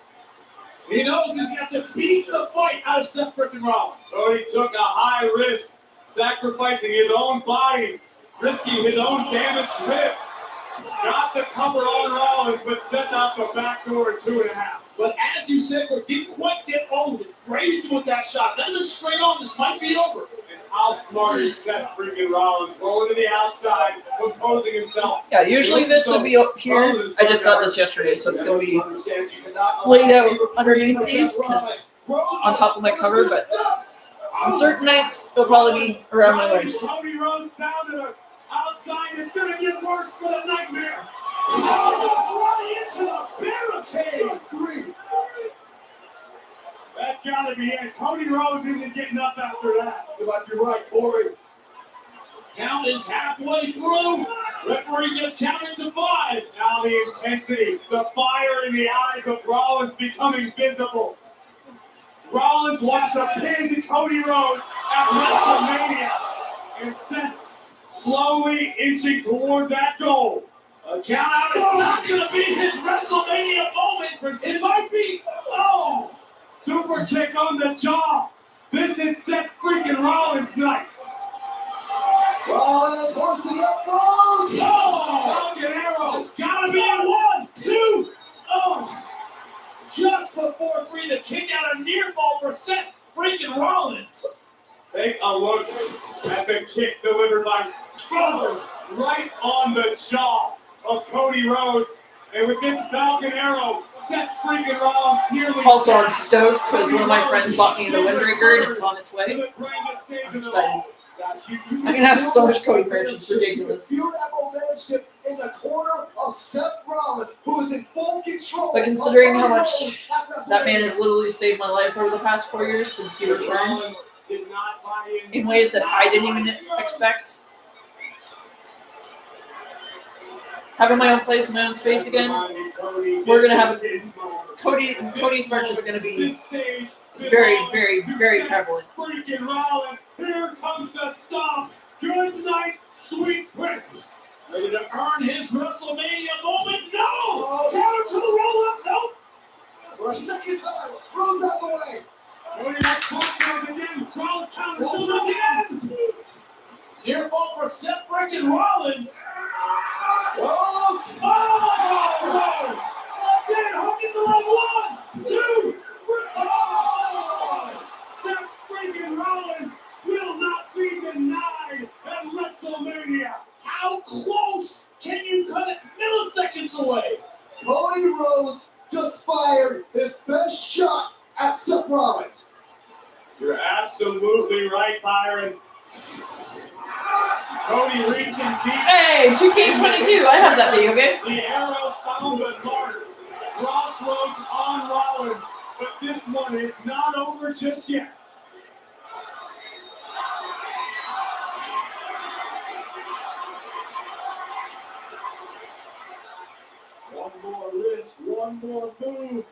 He knows he's got to beat the fight out of Seth freaking Rollins. Cody took a high risk, sacrificing his own body, risking his own damaged ribs. Got the cover on Rollins, but sent out the back door at 2.5. But as you said, we didn't quite get all of it. Raised him with that shot. Let him straight on. This might be over. And how smart is Seth freaking Rollins? Rolling to the outside, composing himself. Yeah, usually this would be up here. I just got this yesterday, so it's going to be laid out underneath these because on top of my cover, but on certain nights, it'll probably be around my legs. Cody Rhodes down to the outside. It's going to get worse for the Nightmare. Right into the barricade. That's got to be it. Cody Rhodes isn't getting up after that. You might be right, Corey. Count is halfway through. Referee just counted to 5. Now the intensity, the fire in the eyes of Rollins becoming visible. Rollins wants to pin Cody Rhodes at WrestleMania. And Seth slowly inching toward that goal A count out is not going to be his WrestleMania moment. It might be. Oh! Super kick on the jaw. This is Seth freaking Rollins' night. Rollins horsing up Rollins. Oh! Falcon Arrow. It's got to be a 1, 2. Oh! Just before 3, the kick out of near fall for Seth freaking Rollins. Take a look at the kick delivered by Rollins right on the jaw of Cody Rhodes. And with this Falcon Arrow, Seth freaking Rollins nearly. Also, I'm stoked because one of my friends bought me the windbreaker and it's on its way. I'm excited. I'm gonna have so much Cody merch, it's ridiculous. Feel that momentum shift in the corner of Seth Rollins, who is in full control. But considering how much that man has literally saved my life over the past 4 years since he returned, in ways that I didn't even expect. Having my own place, my own space again, we're gonna have Cody's merch is gonna be very, very, very prevalent. Freaking Rollins, here comes the stomp. Good night, sweet prince. Ready to earn his WrestleMania moment? No! Counter to the roll-up? Nope. For a second time, Rhodes out the way. Cody wants close again. Rollins counters him again. Near fall for Seth freaking Rollins. Rollins. Oh, Rollins. That's it. Hooking the leg. 1, 2, 3. Oh! Seth freaking Rollins will not be denied at WrestleMania. How close can you cut it milliseconds away? Cody Rhodes just fired his best shot at Seth Rollins. You're absolutely right, Byron. Cody reaching deep. Hey, 2K22, I have that video game. The arrow found the mark. Crossroads on Rollins, but this one is not over just yet. One more risk, one more move.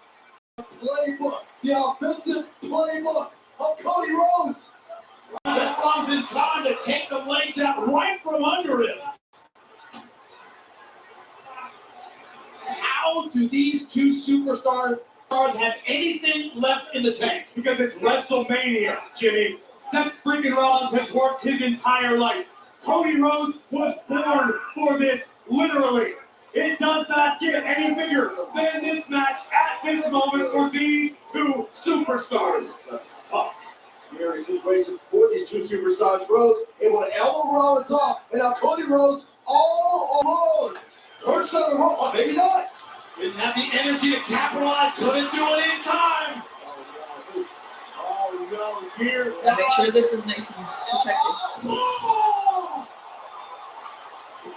The playbook, the offensive playbook of Cody Rhodes. Seth Rollins in time to take the legs out right from under him. How do these two superstars have anything left in the tank? Because it's WrestleMania, Jimmy. Seth freaking Rollins has worked his entire life. Cody Rhodes was born for this, literally. It does not get any bigger than this match at this moment for these two superstars. That's tough. Scary situation for these two superstars. Rhodes able to elbow Rollins off, and now Cody Rhodes all alone. First on the rope, oh, maybe not. Didn't have the energy to capitalize, couldn't do it in time. Oh no, dear. Gotta make sure this is nice and protected. Oh!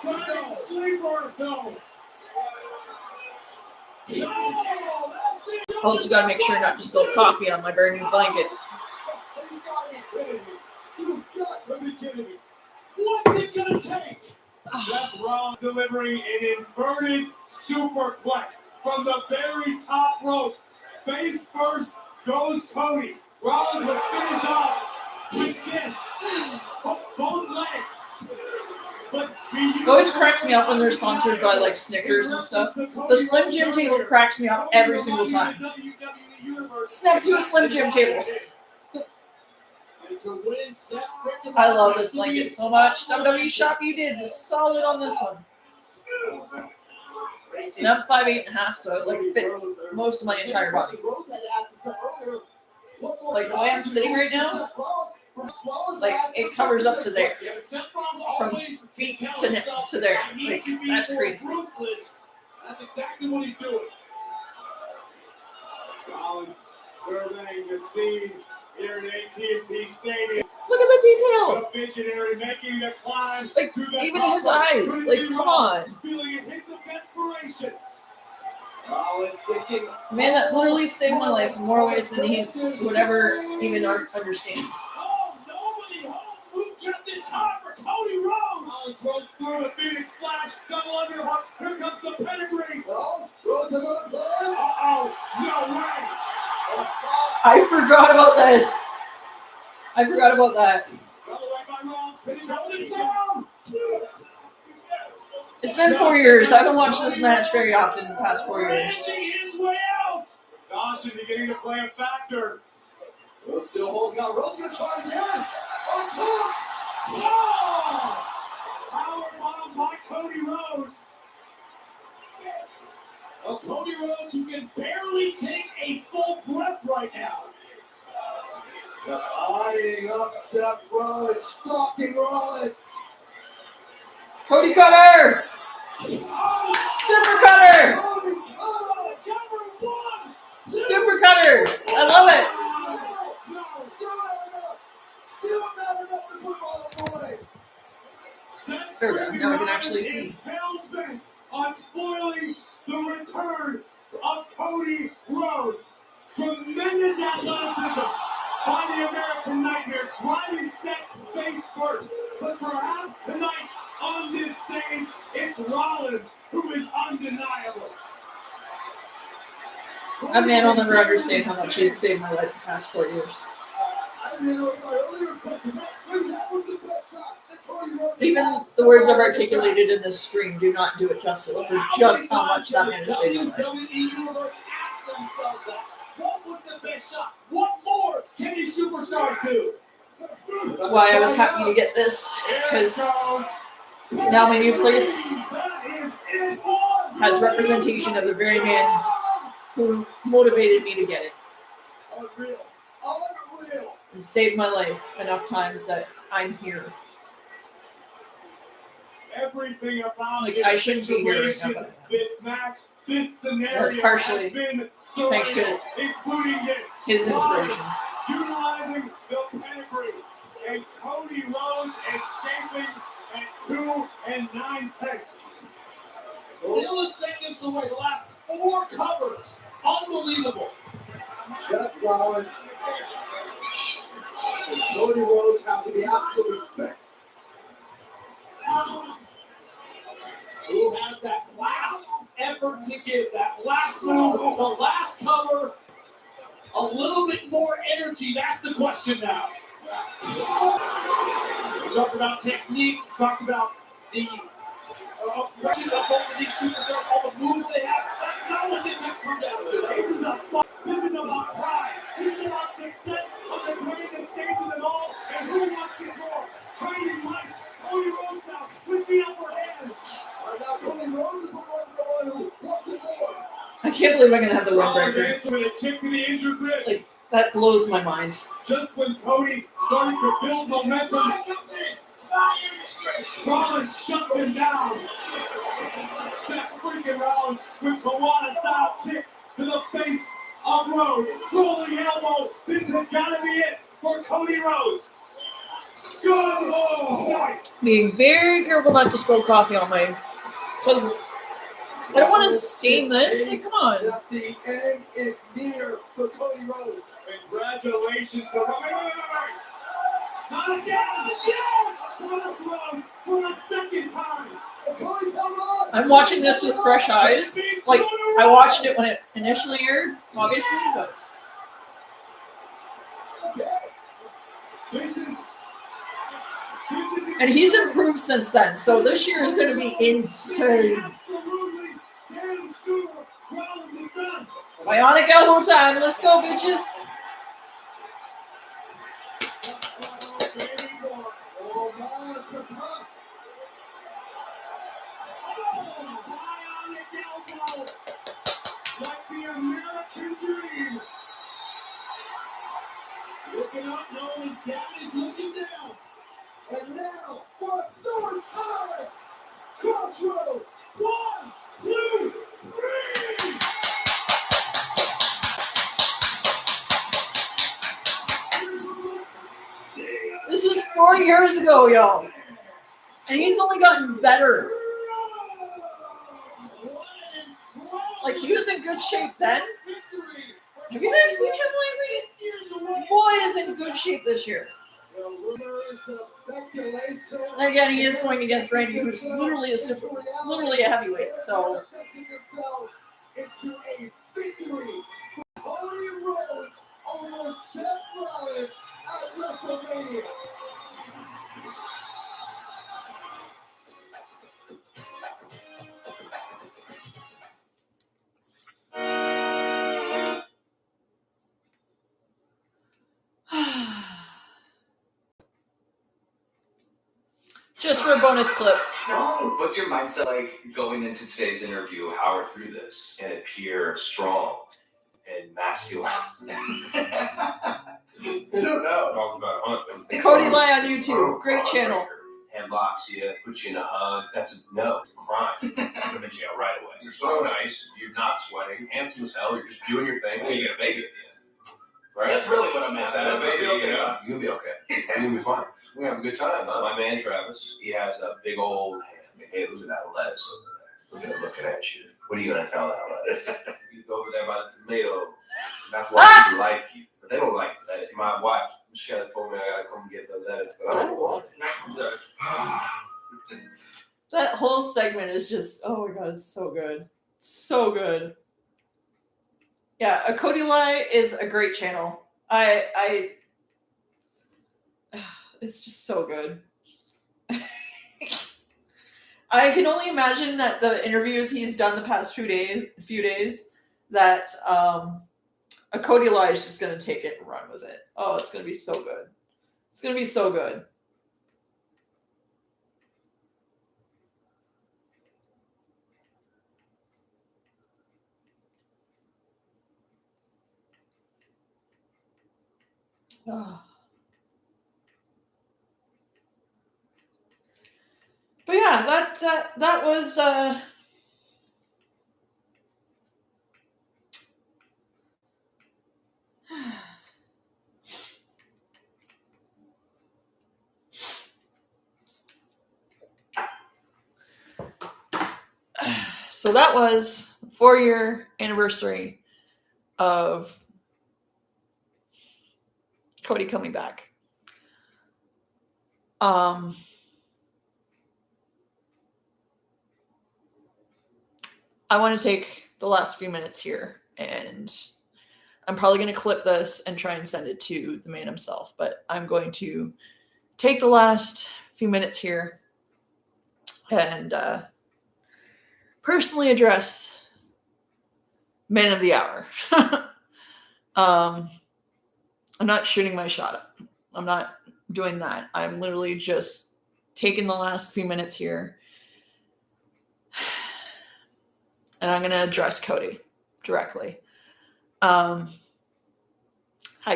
Giant sleeper, no. No, that's it. Also gotta make sure not to spill coffee on my brand new blanket. You gotta be kidding me. You got to be kidding me. What's it gonna take? Seth Rollins delivering an inverted superplex from the very top rope. Face first goes Cody. Rollins will finish off with this. Both legs. But It always cracks me up when they're sponsored by like Snickers and stuff. The Slim Jim table cracks me up every single time. Snap to a Slim Jim table. I love this blanket so much. WWE shop you did is solid on this one. And I'm 5'8.5", so it like fits most of my entire body. Like the way I'm sitting right now, like it covers up to there, from feet to there. Like that's crazy. That's exactly what he's doing. Rollins surveying the scene here at AT&T Stadium. Look at the detail. The visionary making the climb. Like to the even top his rope. eyes. Like come on. Feeling a hint of desperation. Rollins thinking, Man, that literally saved my life in more ways than he would ever even understand. Oh, nobody home. Move just in time for Cody Rhodes. Rollins rolls through a Phoenix splash. Double underhook. Here comes the pedigree. well, Rhodes has other plans. Uh-oh. No way. I forgot about this. I forgot about that. Double leg by Rollins. Finish up this down. It's been 4 years. I haven't watched this match very often in the past 4 years. Edging his way out. Exhaustion beginning to play a factor. Rhodes still holding out. Rhodes gonna try again. On top. Oh! Powerbomb by Cody Rhodes. A Cody Rhodes who can barely take a full breath right now. Eyeing up Seth Rollins, stalking Rollins. Cody Cutter! Super Cutter! Cody Cover one. Super Cutter! I love it! No, still not enough. Still not enough to put on the boy. Seth There we go. Now I can actually Rollins see. is hell-bent on spoiling the return of Cody Rhodes. Tremendous athleticism by the American Nightmare, driving Seth face first. But perhaps tonight on this stage, it's Rollins who is undeniable. That man will never understand how much he's saved my life the past 4 years. I didn't know my earlier question. That was the best shot. That Cody Rhodes Even the words I've articulated in this stream do not do it justice for just how much that man has saved my life. WWE Universe asked themselves that. What was the best shot? What more can these superstars do? That's why I was happy to get this, because now my new place has representation of the very man who motivated me to get it Unreal. Unreal. and saved my life enough times that I'm here. Everything about Like, this I shouldn't be here right situation, now, but this match, this scenario That's partially has been thanks to surreal, including this. his inspiration. Utilizing the pedigree, and Cody Rhodes escaping at 2 9/10. Milliseconds away, the last 4 covers. Unbelievable. Seth Rollins and Cody Rhodes have to be absolutely spent. Who has that last effort to give, that last move, the last cover, a little bit more energy? That's the question now. We talked about technique, talked about the aggression of both of these superstars, all the moves they have. That's not what this has come down to. This is about pride. This is about success on the greatest stage of them all, and who wants it more? Trading lights. Cody Rhodes now with the upper hand. Now Cody Rhodes is the one who wants it more. I can't believe I'm going to have the run Rollins breaker. answering with a kick to the injured ribs. Like, that blows my mind. Just when Cody started to build momentum, Rollins shuts him down. Seth freaking Rollins with Kiwana-style kicks to the face of Rhodes. Rolling elbow. This has got to be it for Cody Rhodes. Good. Oh, Being very careful not to spill coffee on my... Because I don't want to stain this. Like, come on. That the end is near for Cody Rhodes. congratulations to wait. Not again. Yes. Seth Rhodes for a second time. And Cody's held on. I'm watching this with fresh eyes. Like, I watched it when it initially aired, obviously, but... Okay. This is And he's improved since then, so this year is going to be insane. Absolutely damn sure Rollins is done. Bionic elbow time. Let's go, bitches. Oh, Rollins the punch. Bionic elbow. Like the American dream. Looking up, no, his dad is looking down. And now, for the third time, Crossroads. 1, 2, 3. This was 4 years ago, yo. And he's only gotten better. Like, he was in good shape then. Have you guys seen him lately? Boy is in good shape this year. The rumors, the speculation. And again, he is going against Randy, who's literally a heavyweight. So themselves into a victory. Cody Rhodes over Seth Rollins at WrestleMania. Just for a bonus clip. No. What's your mindset like going into today's interview? How are through this and appear strong and masculine? I don't know. Talk about hunt. Cody Lai on YouTube. Great channel. Hand blocks you, puts you in a hug. It's a crime. Put him in jail right away. You're so nice. You're not sweating. Handsome as hell. You're just doing your thing. And you get a baby at the end. Right? That's really what I'm at. That's baby, okay. You know? You'll be okay. You'll be fine. We're gonna have a good time. My man Travis, he has a big old hand. Hey, look at that lettuce over there. We're looking at you. What are you gonna tell that lettuce? You go over there by the tomato. That's why people like you. But they don't like that. My wife, Michelle, told me I gotta come get the lettuce, but I don't want it. Nice dessert. That whole segment is just, oh my god, it's so good. So good. Yeah, a Cody Lai is a great channel. It's just so good. I can only imagine that the interviews he's done the past few days, that a Cody Lai is just going to take it and run with it. Oh, it's going to be so good. It's going to be so good. Oh. But yeah, that was so that was 4-year anniversary of Cody coming back. I want to take the last few minutes here, and I'm probably going to clip this and try and send it to the man himself, but I'm going to take the last few minutes here and personally address Man of the Hour. I'm not shooting my shot up. I'm not doing that. I'm literally just taking the last few minutes here, and I'm going to address Cody directly. Hi,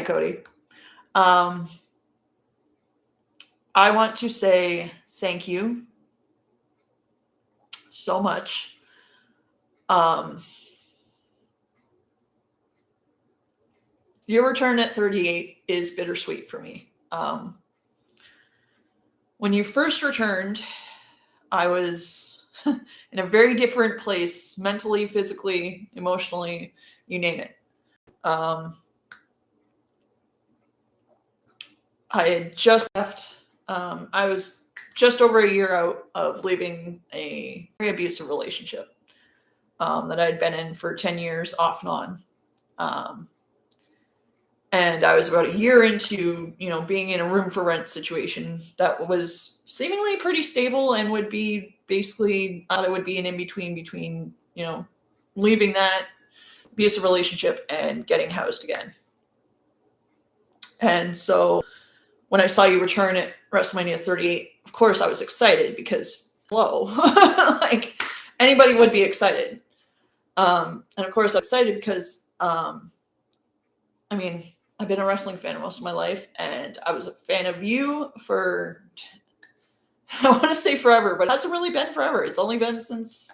Cody. I want to say thank you so much. Your return at 38 is bittersweet for me. When you first returned, I was in a very different place, mentally, physically, emotionally, you name it. I had just left. I was just over a year out of leaving a very abusive relationship that I'd been in for 10 years off and on. And I was about a year into, being in a room for rent situation that was seemingly pretty stable and would be basically, it would be an in-between between, leaving that abusive relationship and getting housed again. And so when I saw you return at WrestleMania 38, of course I was excited because, hello, like anybody would be excited. And of course I'm excited because, I've been a wrestling fan most of my life, and I was a fan of you for, I want to say forever, but it hasn't really been forever. It's only been since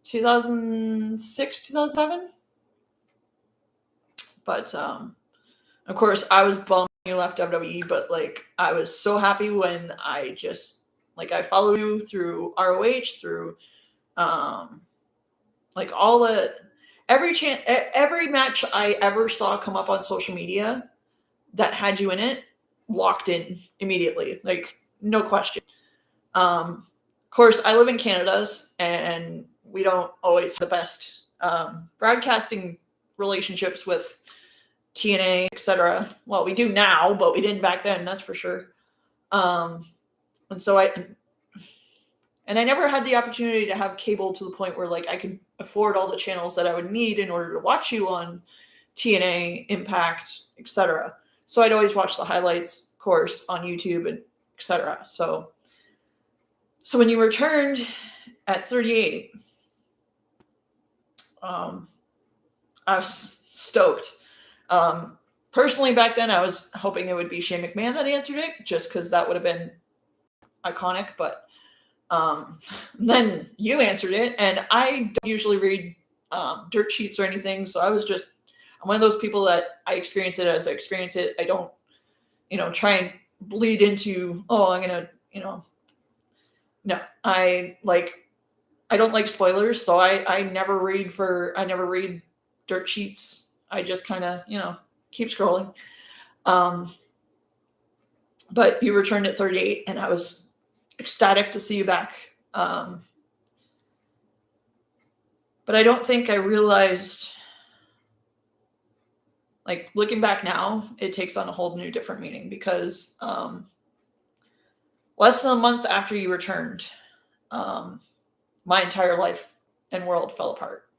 2006, 2007. But, of course, I was bummed when you left WWE, but, I was so happy when I just, I follow you through ROH, through, all the... Every match I ever saw come up on social media that had you in it, locked in immediately, no question. Of course, I live in Canada, and we don't always have the best broadcasting relationships with TNA, etc. Well, we do now, but we didn't back then, that's for sure. And so I never had the opportunity to have cable to the point where I could afford all the channels that I would need in order to watch you on TNA, Impact, etc. So I'd always watch the highlights, of course, on YouTube and etc. So So when you returned at 38, I was stoked. Personally, back then, I was hoping it would be Shane McMahon that answered it, just because that would have been iconic. But then you answered it, and I don't usually read dirt sheets or anything, so I'm one of those people that I experience it as I experience it. I don't, try and bleed into, I'm gonna, no, I don't like spoilers, so I never read dirt sheets. I just kind of, keep scrolling. But you returned at 38, and I was ecstatic to see you back. But I don't think I realized, looking back now, it takes on a whole new different meaning, because less than a month after you returned, my entire life and world fell apart.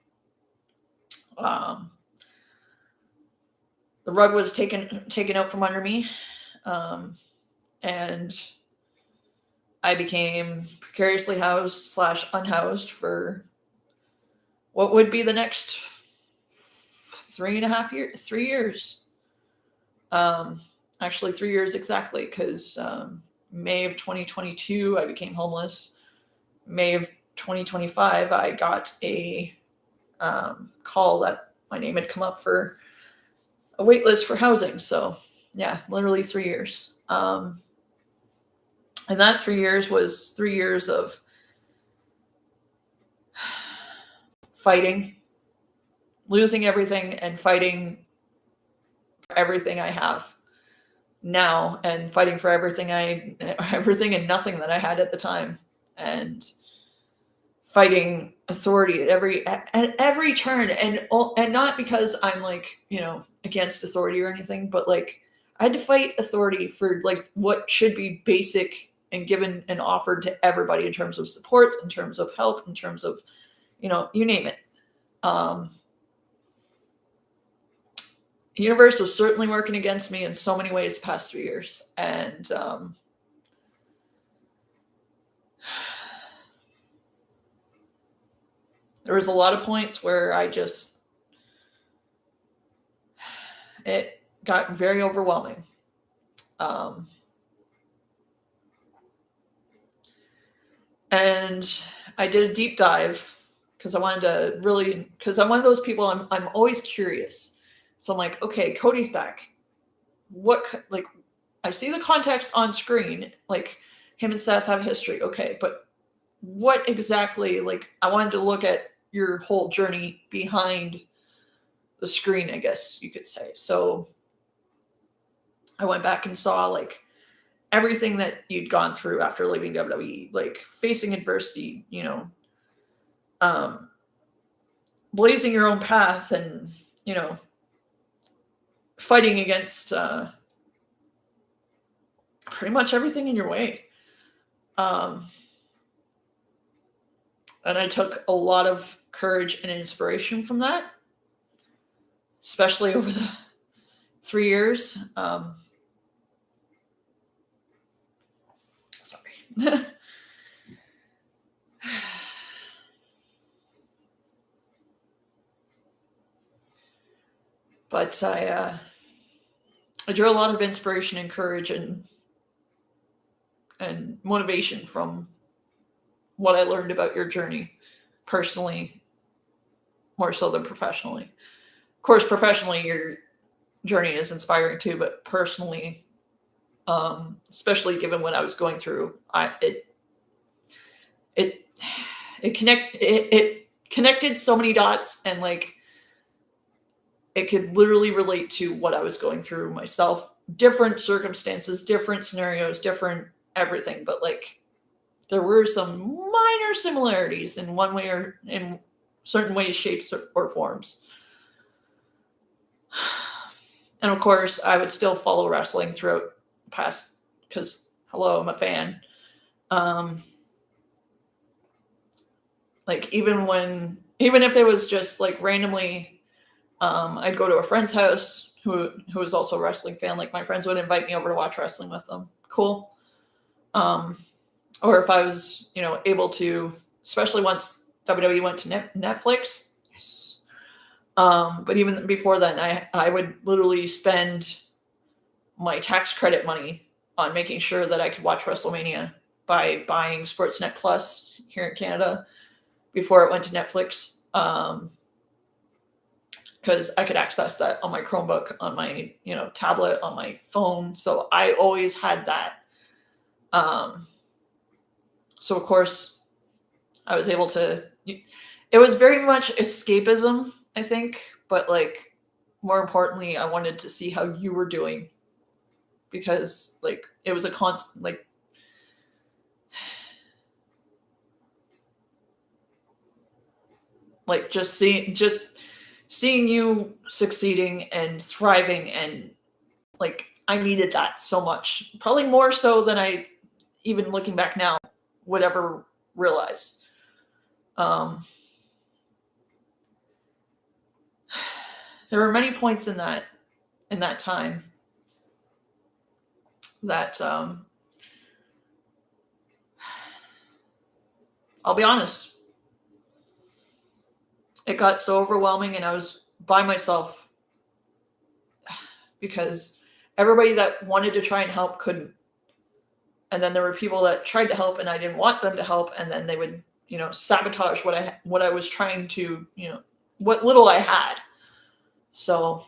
The rug was taken out from under me, and I became precariously housed / unhoused for what would be the next 3 years. Actually 3 years exactly, because May of 2022, I became homeless. May of 2025, I got a call that my name had come up for a wait list for housing. So yeah, literally 3 years. And that 3 years was 3 years of fighting, losing everything, and fighting for everything I have now, and fighting for everything and nothing that I had at the time, and fighting authority at every turn, and not because I'm against authority or anything, but I had to fight authority for what should be basic and given and offered to everybody in terms of support, in terms of help, in terms of you name it. The universe was certainly working against me in so many ways the past 3 years. And there was a lot of points where it got very overwhelming. And I did a deep dive because I wanted to because I'm one of those people, I'm always curious. So I'm like, okay, Cody's back. I see the context on screen, him and Seth have history. Okay, but what exactly, I wanted to look at your whole journey behind the screen, I guess you could say. So I went back and saw everything that you'd gone through after leaving WWE, facing adversity, blazing your own path, and, fighting against pretty much everything in your way. And I took a lot of courage and inspiration from that, especially over the 3 years. Sorry. But I drew a lot of inspiration and courage and motivation from what I learned about your journey, personally, more so than professionally. Of course, professionally, your journey is inspiring too, but personally, especially given what I was going through, it connected so many dots, and it could literally relate to what I was going through myself. Different circumstances, different scenarios, different everything, but there were some minor similarities in one way or in certain ways, shapes, or forms. And of course, I would still follow wrestling throughout past, because hello, I'm a fan. Even if it was just randomly, I'd go to a friend's house who was also a wrestling fan. My friends would invite me over to watch wrestling with them. Cool. or if I was, able to, especially once WWE went to Netflix. Yes. But even before then, I would literally spend my tax credit money on making sure that I could watch WrestleMania by buying Sportsnet Plus here in Canada before it went to Netflix. Because I could access that on my Chromebook, on my, tablet, on my phone. So I always had that. So of course I was able to, it was very much escapism, I think, but like more importantly, I wanted to see how you were doing, because like it was a constant, like just seeing you succeeding and thriving, and like I needed that so much, probably more so than I, even looking back now, would ever realize. There were many points in that time that I'll be honest, it got so overwhelming, and I was by myself because everybody that wanted to try and help couldn't. And then there were people that tried to help and I didn't want them to help, and then they would, sabotage what I was trying to, what little I had. So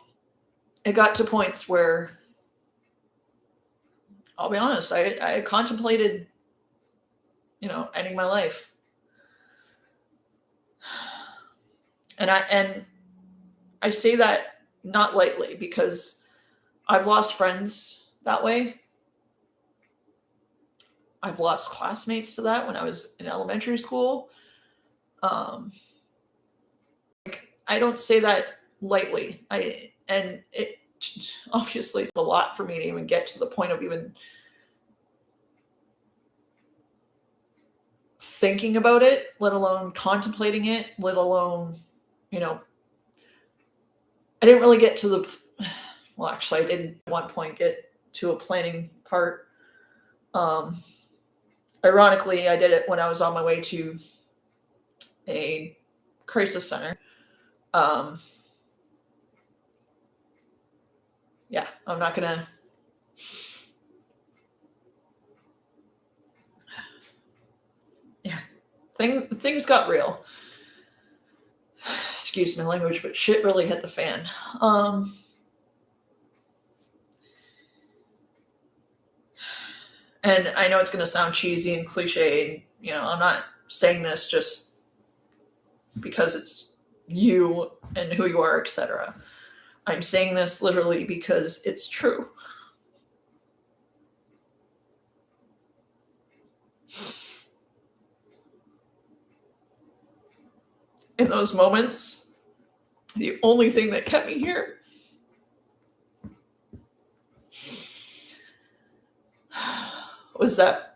it got to points where, I'll be honest, I contemplated, ending my life. And I say that not lightly, because I've lost friends that way. I've lost classmates to that when I was in elementary school. I don't say that lightly. And it obviously a lot for me to even get to the point of even thinking about it, let alone contemplating it, let alone, I didn't really get to well, actually I did at one point get to a planning part. Ironically, I did it when I was on my way to a crisis center. Yeah, I'm not gonna. Yeah, things got real. Excuse my language, but shit really hit the fan. And I know it's going to sound cheesy and cliche. I'm not saying this just because it's you and who you are, etc. I'm saying this literally because it's true. In those moments, the only thing that kept me here was that,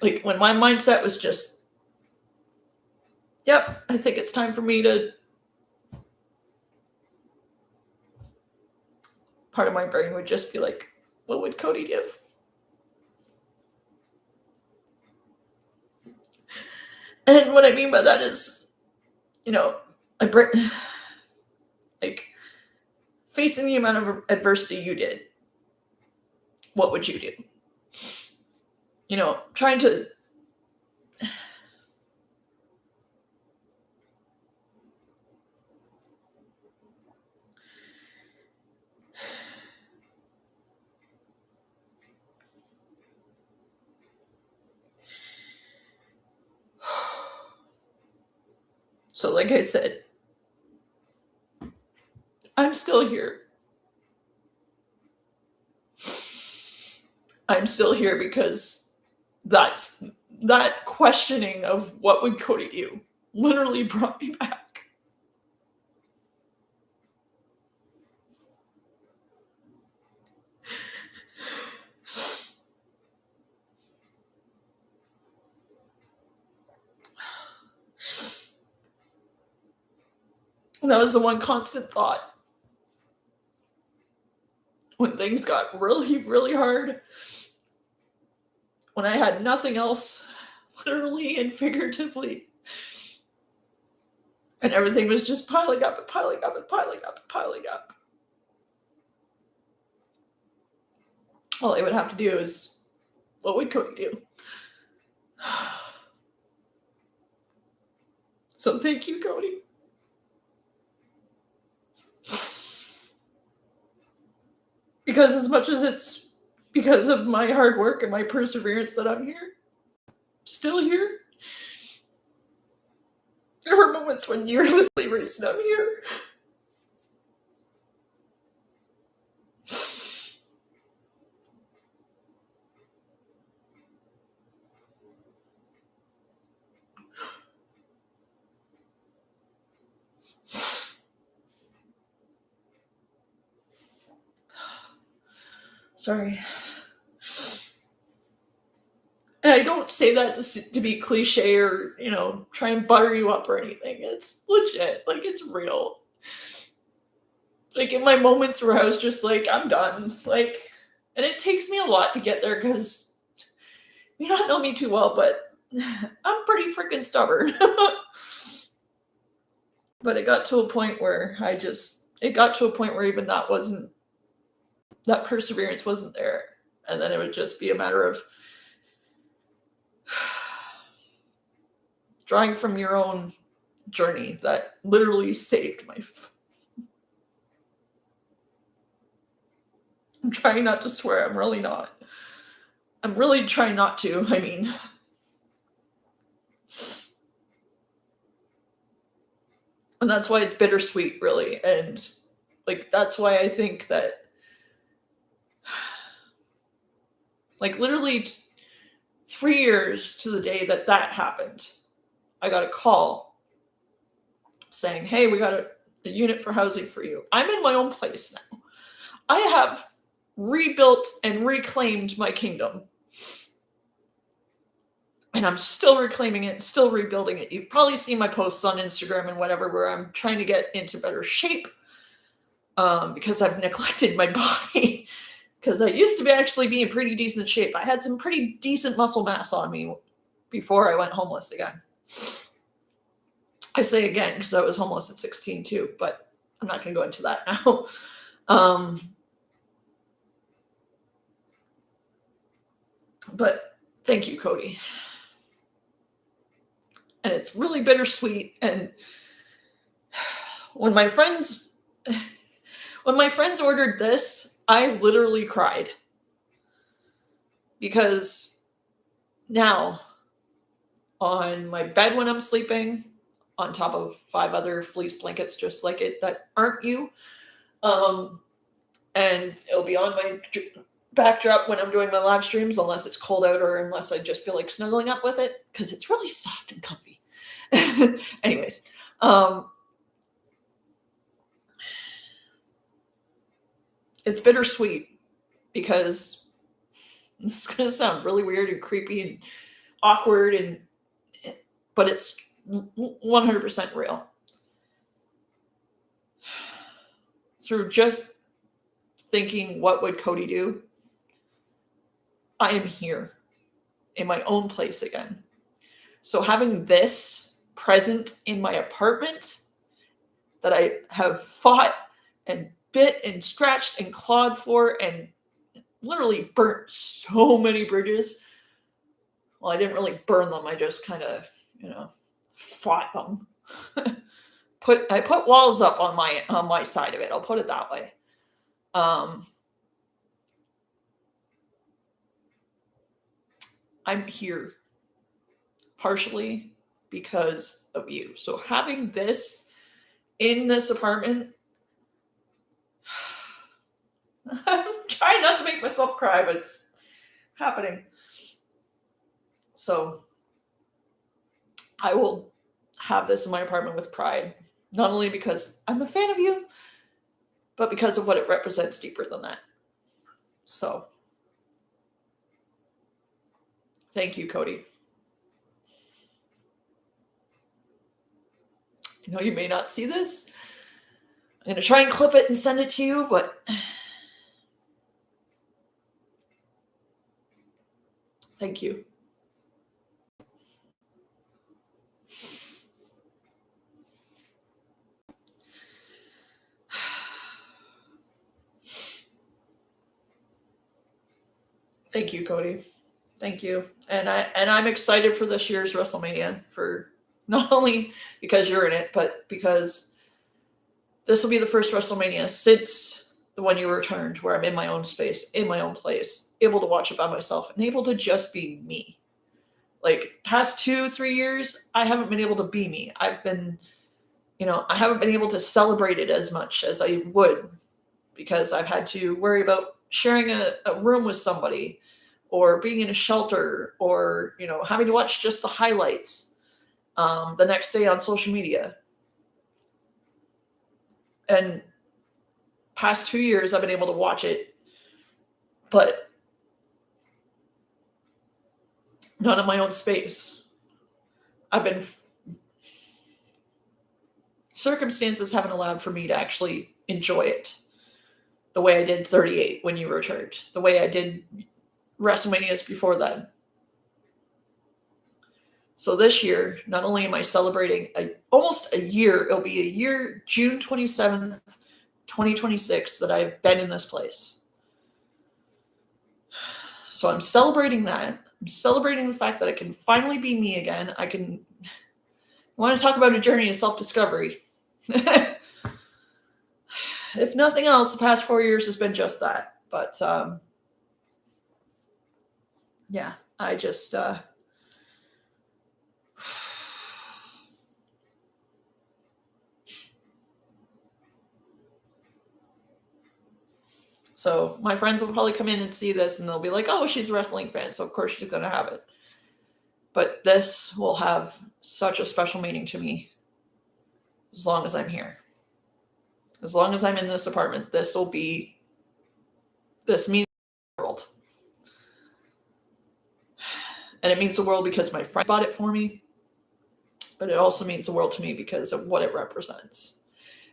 like, when my mindset was just, yep, I think it's time for me to, part of my brain would just be like, what would Cody do? And what I mean by that is, like, facing the amount of adversity you did, what would you do? Trying to So like I said, I'm still here. I'm still here because that questioning of what would Cody do literally brought me back. And that was the one constant thought. When things got really, really hard, when I had nothing else, literally and figuratively. And everything was just piling up and piling up and piling up and piling up. All I would have to do is, what would Cody do? So thank you, Cody. Because as much as it's because of my hard work and my perseverance that I'm here, still here, there were moments when you're the only reason I'm here. Sorry. And I don't say that to be cliche or, try and butter you up or anything. It's legit. Like, it's real. Like, in my moments where I was just like, I'm done. Like, and it takes me a lot to get there because you don't know me too well, but I'm pretty freaking stubborn. But it got to a point where even that perseverance wasn't there. And then it would just be a matter of drawing from your own journey that literally saved my... I'm trying not to swear. I'm really not. I'm really trying not to. I mean... And that's why it's bittersweet, really. And, like, that's why I think that... Like, literally 3 years to the day that happened, I got a call saying, hey, we got a unit for housing for you. I'm in my own place now. I have rebuilt and reclaimed my kingdom. And I'm still reclaiming it, still rebuilding it. You've probably seen my posts on Instagram and whatever where I'm trying to get into better shape because I've neglected my body. Because I used to actually be in pretty decent shape. I had some pretty decent muscle mass on me before I went homeless again. I say again because I was homeless at 16 too, but I'm not going to go into that now. But thank you, Cody. And it's really bittersweet. And when my friends ordered this, I literally cried. Because now, on my bed when I'm sleeping, on top of 5 other fleece blankets just like it that aren't you, and it'll be on my backdrop when I'm doing my live streams, unless it's cold out or unless I just feel like snuggling up with it, because it's really soft and comfy. Anyways, it's bittersweet because this is going to sound really weird and creepy and awkward, but it's 100% real. Through just thinking, what would Cody do? I am here in my own place again. So having this present in my apartment that I have fought and bit and scratched and clawed for and literally burnt so many bridges. Well, I didn't really burn them. I just kind of, fought them. I put walls up on my side of it. I'll put it that way. I'm here partially because of you. So having this in this apartment, I'm trying not to make myself cry, but it's happening. So I will have this in my apartment with pride, not only because I'm a fan of you, but because of what it represents deeper than that. So thank you, Cody. I know you may not see this. I'm going to try and clip it and send it to you, but Thank you. Thank you, Cody. Thank you. And I'm excited for this year's WrestleMania, for not only because you're in it, but because this will be the first WrestleMania since the one you returned, where I'm in my own space, in my own place, able to watch it by myself, and able to just be me. Like, past 2-3 years, I haven't been able to be me. I've been, I haven't been able to celebrate it as much as I would, because I've had to worry about sharing a room with somebody, or being in a shelter, or, having to watch just the highlights the next day on social media. And past 2 years, I've been able to watch it, but not in my own space. Circumstances haven't allowed for me to actually enjoy it the way I did 38 when you returned, the way I did WrestleManias before then. So this year, not only am I celebrating almost a year, it'll be a year, June 27th, 2026, that I've been in this place. So I'm celebrating that. I'm celebrating the fact that I can finally be me again. I want to talk about a journey of self-discovery. If nothing else, the past 4 years has been just that. But yeah, I just so my friends will probably come in and see this, and they'll be like, oh, she's a wrestling fan, so of course she's going to have it. But this will have such a special meaning to me as long as I'm here. As long as I'm in this apartment, this means the world. And it means the world because my friend bought it for me, but it also means the world to me because of what it represents.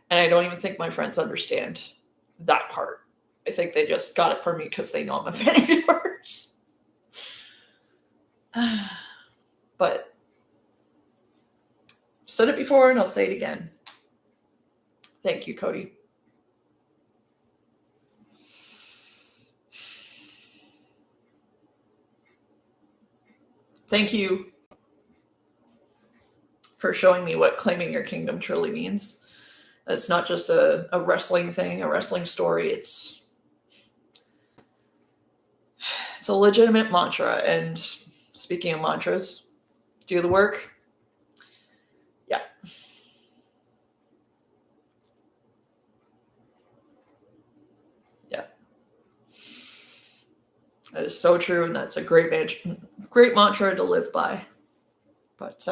And I don't even think my friends understand that part. I think they just got it for me because they know I'm a fan of yours. But I've said it before and I'll say it again. Thank you, Cody. Thank you for showing me what claiming your kingdom truly means. It's not just a wrestling thing, a wrestling story. It's a legitimate mantra. And speaking of mantras, do the work. Yeah. Yeah. That is so true, and that's a great mantra to live by. But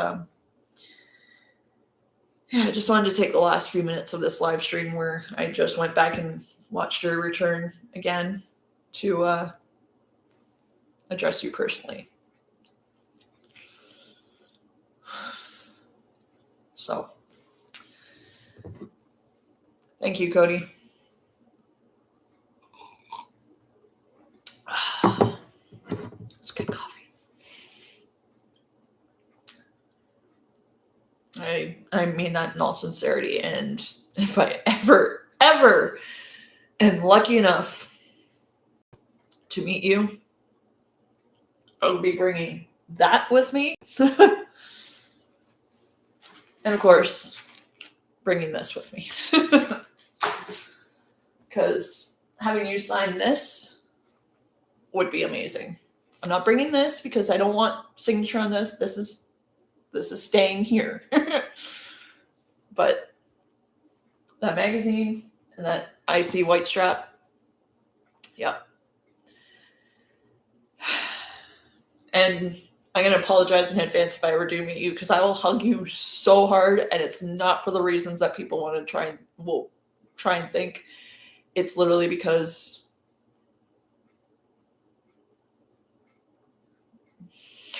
yeah, I just wanted to take the last few minutes of this live stream where I just went back and watched your return again to address you personally. So, thank you, Cody. It's good coffee. I mean that in all sincerity, and if I ever am lucky enough to meet you, I'll be bringing that with me. And of course, bringing this with me. Because having you sign this would be amazing. I'm not bringing this because I don't want signature on this. This is staying here. But that magazine and that icy white strap, yeah. And I'm going to apologize in advance if I ever do meet you, because I will hug you so hard, and it's not for the reasons that people want to try and think. It's literally because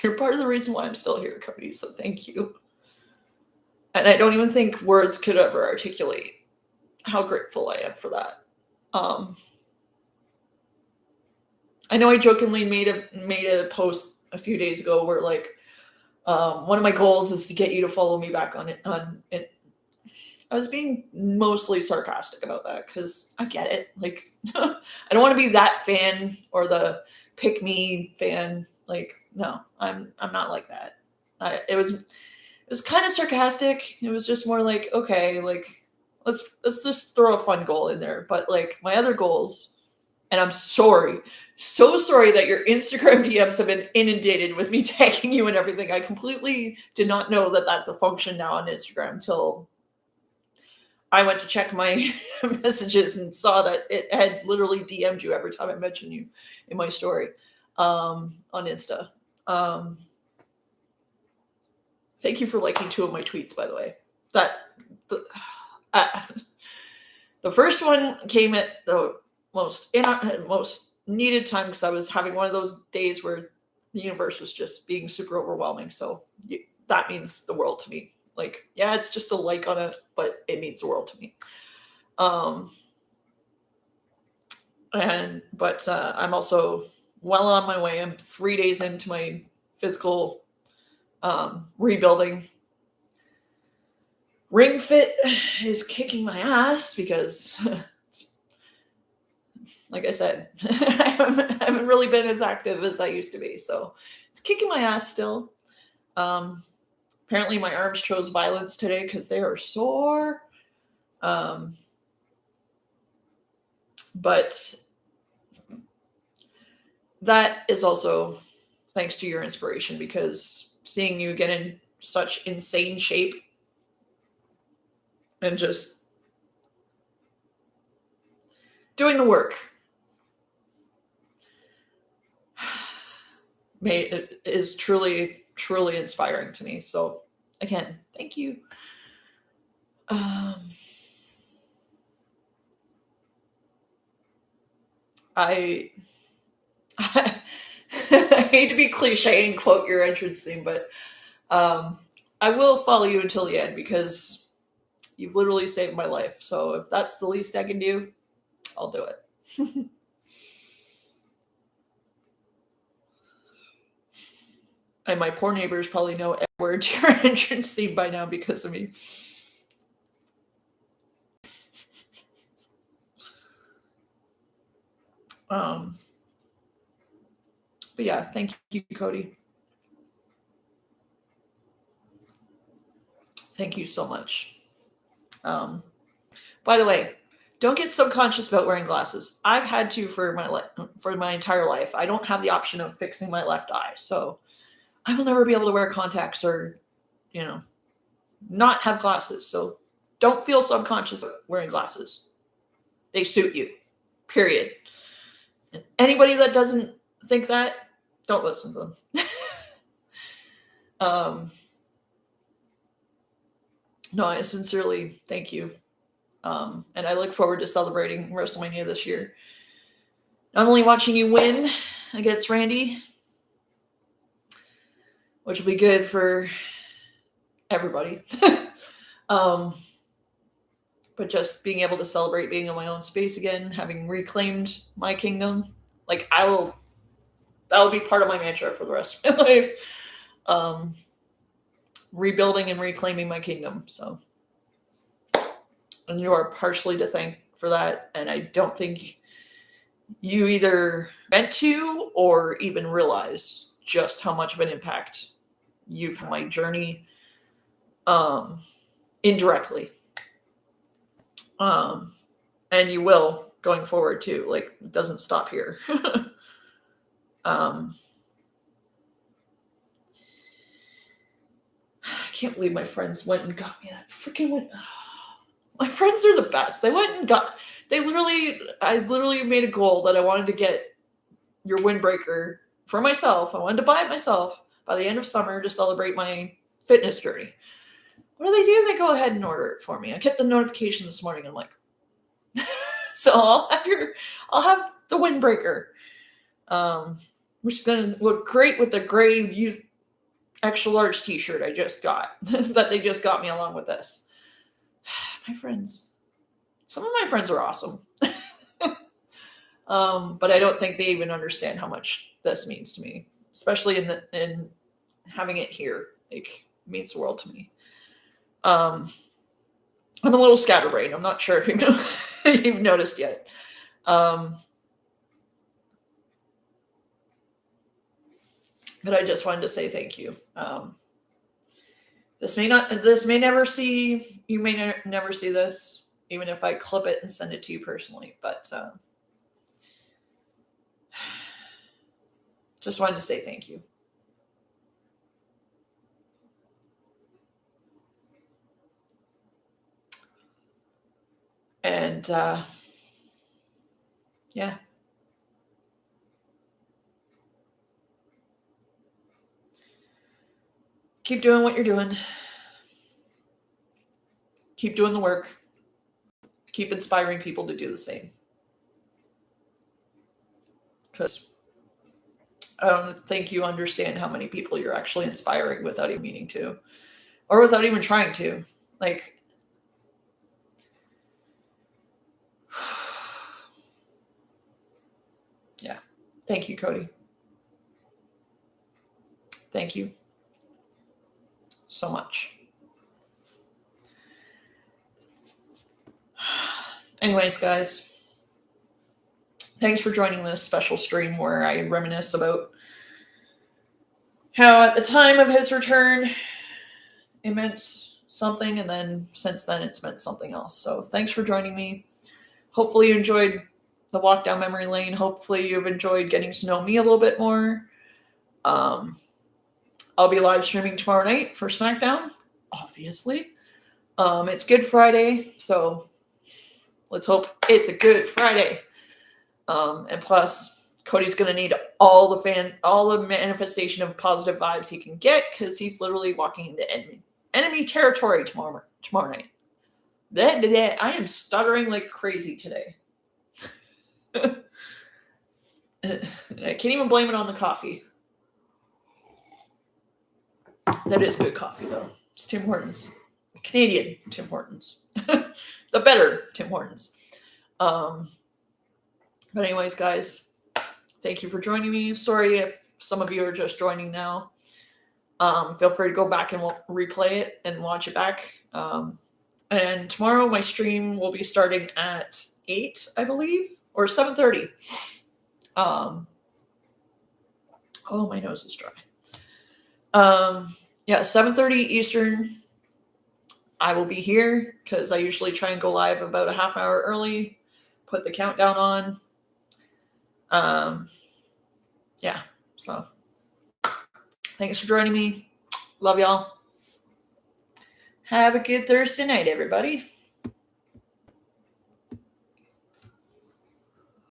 you're part of the reason why I'm still here, Cody, so thank you. And I don't even think words could ever articulate how grateful I am for that. I know I jokingly made a post a few days ago where like one of my goals is to get you to follow me back on it. I was being mostly sarcastic about that because I get it. Like, I don't want to be that fan or the pick me fan. Like, no, I'm not like that. It was kind of sarcastic. It was just more like, okay, like let's just throw a fun goal in there. But like my other goals, and I'm sorry, so sorry that your Instagram DMs have been inundated with me tagging you and everything. I completely did not know that that's a function now on Instagram until I went to check my messages and saw that it had literally DM'd you every time I mentioned you in my story on Insta. Thank you for liking 2 of my tweets, by the way. The first one came at the most needed time because I was having one of those days where the universe was just being super overwhelming. So that means the world to me. Like, yeah, it's just a like on it, but it means the world to me. But I'm also well on my way. I'm 3 days into my physical rebuilding. Ring Fit is kicking my ass because, like I said, I haven't really been as active as I used to be. So it's kicking my ass still. Apparently my arms chose violence today because they are sore. But that is also thanks to your inspiration, because seeing you get in such insane shape and just doing the work it is truly inspiring to me. So again, thank you. I hate to be cliche and quote your entrance theme, but I will follow you until the end because you've literally saved my life. So if that's the least I can do, I'll do it. And my poor neighbors probably know every word to your entrance theme by now because of me. But yeah, thank you, Cody. Thank you so much. By the way, don't get subconscious about wearing glasses. I've had to for my entire life. I don't have the option of fixing my left eye, so I will never be able to wear contacts or, not have glasses. So don't feel subconscious about wearing glasses. They suit you, period. And anybody that doesn't think that, don't listen to them. No, I sincerely thank you. And I look forward to celebrating WrestleMania this year. Not only watching you win against Randy, which will be good for everybody, but just being able to celebrate being in my own space again, having reclaimed my kingdom. Like, that will be part of my mantra for the rest of my life. Rebuilding and reclaiming my kingdom. So, and you are partially to thank for that. And I don't think you either meant to or even realize just how much of an impact you've had on my journey, indirectly. And you will going forward too. Like, it doesn't stop here. I can't believe my friends went and got me that freaking one. My friends are the best. I literally made a goal that I wanted to get your windbreaker for myself. I wanted to buy it myself by the end of summer to celebrate my fitness journey. What do? They go ahead and order it for me. I get the notification this morning. I'm like, so I'll have the windbreaker, which is going to look great with the gray extra large t-shirt I just got that they just got me along with this. My friends, some of my friends are awesome. But I don't think they even understand how much this means to me. especially in having it here. Like, means the world to me. I'm a little scatterbrained. I'm not sure if you've noticed yet. But I just wanted to say thank you. You may never see this, even if I clip it and send it to you personally, but just wanted to say thank you. And yeah. Keep doing what you're doing. Keep doing the work. Keep inspiring people to do the same. Because I don't think you understand how many people you're actually inspiring without even meaning to. Or without even trying to. Like, yeah. Thank you, Cody. Thank you so much. Anyways, guys, thanks for joining this special stream where I reminisce about how at the time of his return it meant something, and then since then it's meant something else. So thanks for joining me. Hopefully you enjoyed the walk down memory lane. Hopefully you've enjoyed getting to know me a little bit more. I'll be live streaming tomorrow night for SmackDown, obviously. It's Good Friday, so let's hope it's a good Friday. And plus, Cody's going to need all the manifestation of positive vibes he can get, because he's literally walking into enemy territory tomorrow night. I am stuttering like crazy today. I can't even blame it on the coffee. That is good coffee, though. It's Tim Hortons. Canadian Tim Hortons. The better Tim Hortons. But anyways, guys, thank you for joining me. Sorry if some of you are just joining now. Feel free to go back and replay it and watch it back. And tomorrow my stream will be starting at 8, I believe, or 7:30. Oh, my nose is dry. 7:30 Eastern. I will be here because I usually try and go live about a half hour early, put the countdown on. So thanks for joining me. Love y'all. Have a good Thursday night, everybody.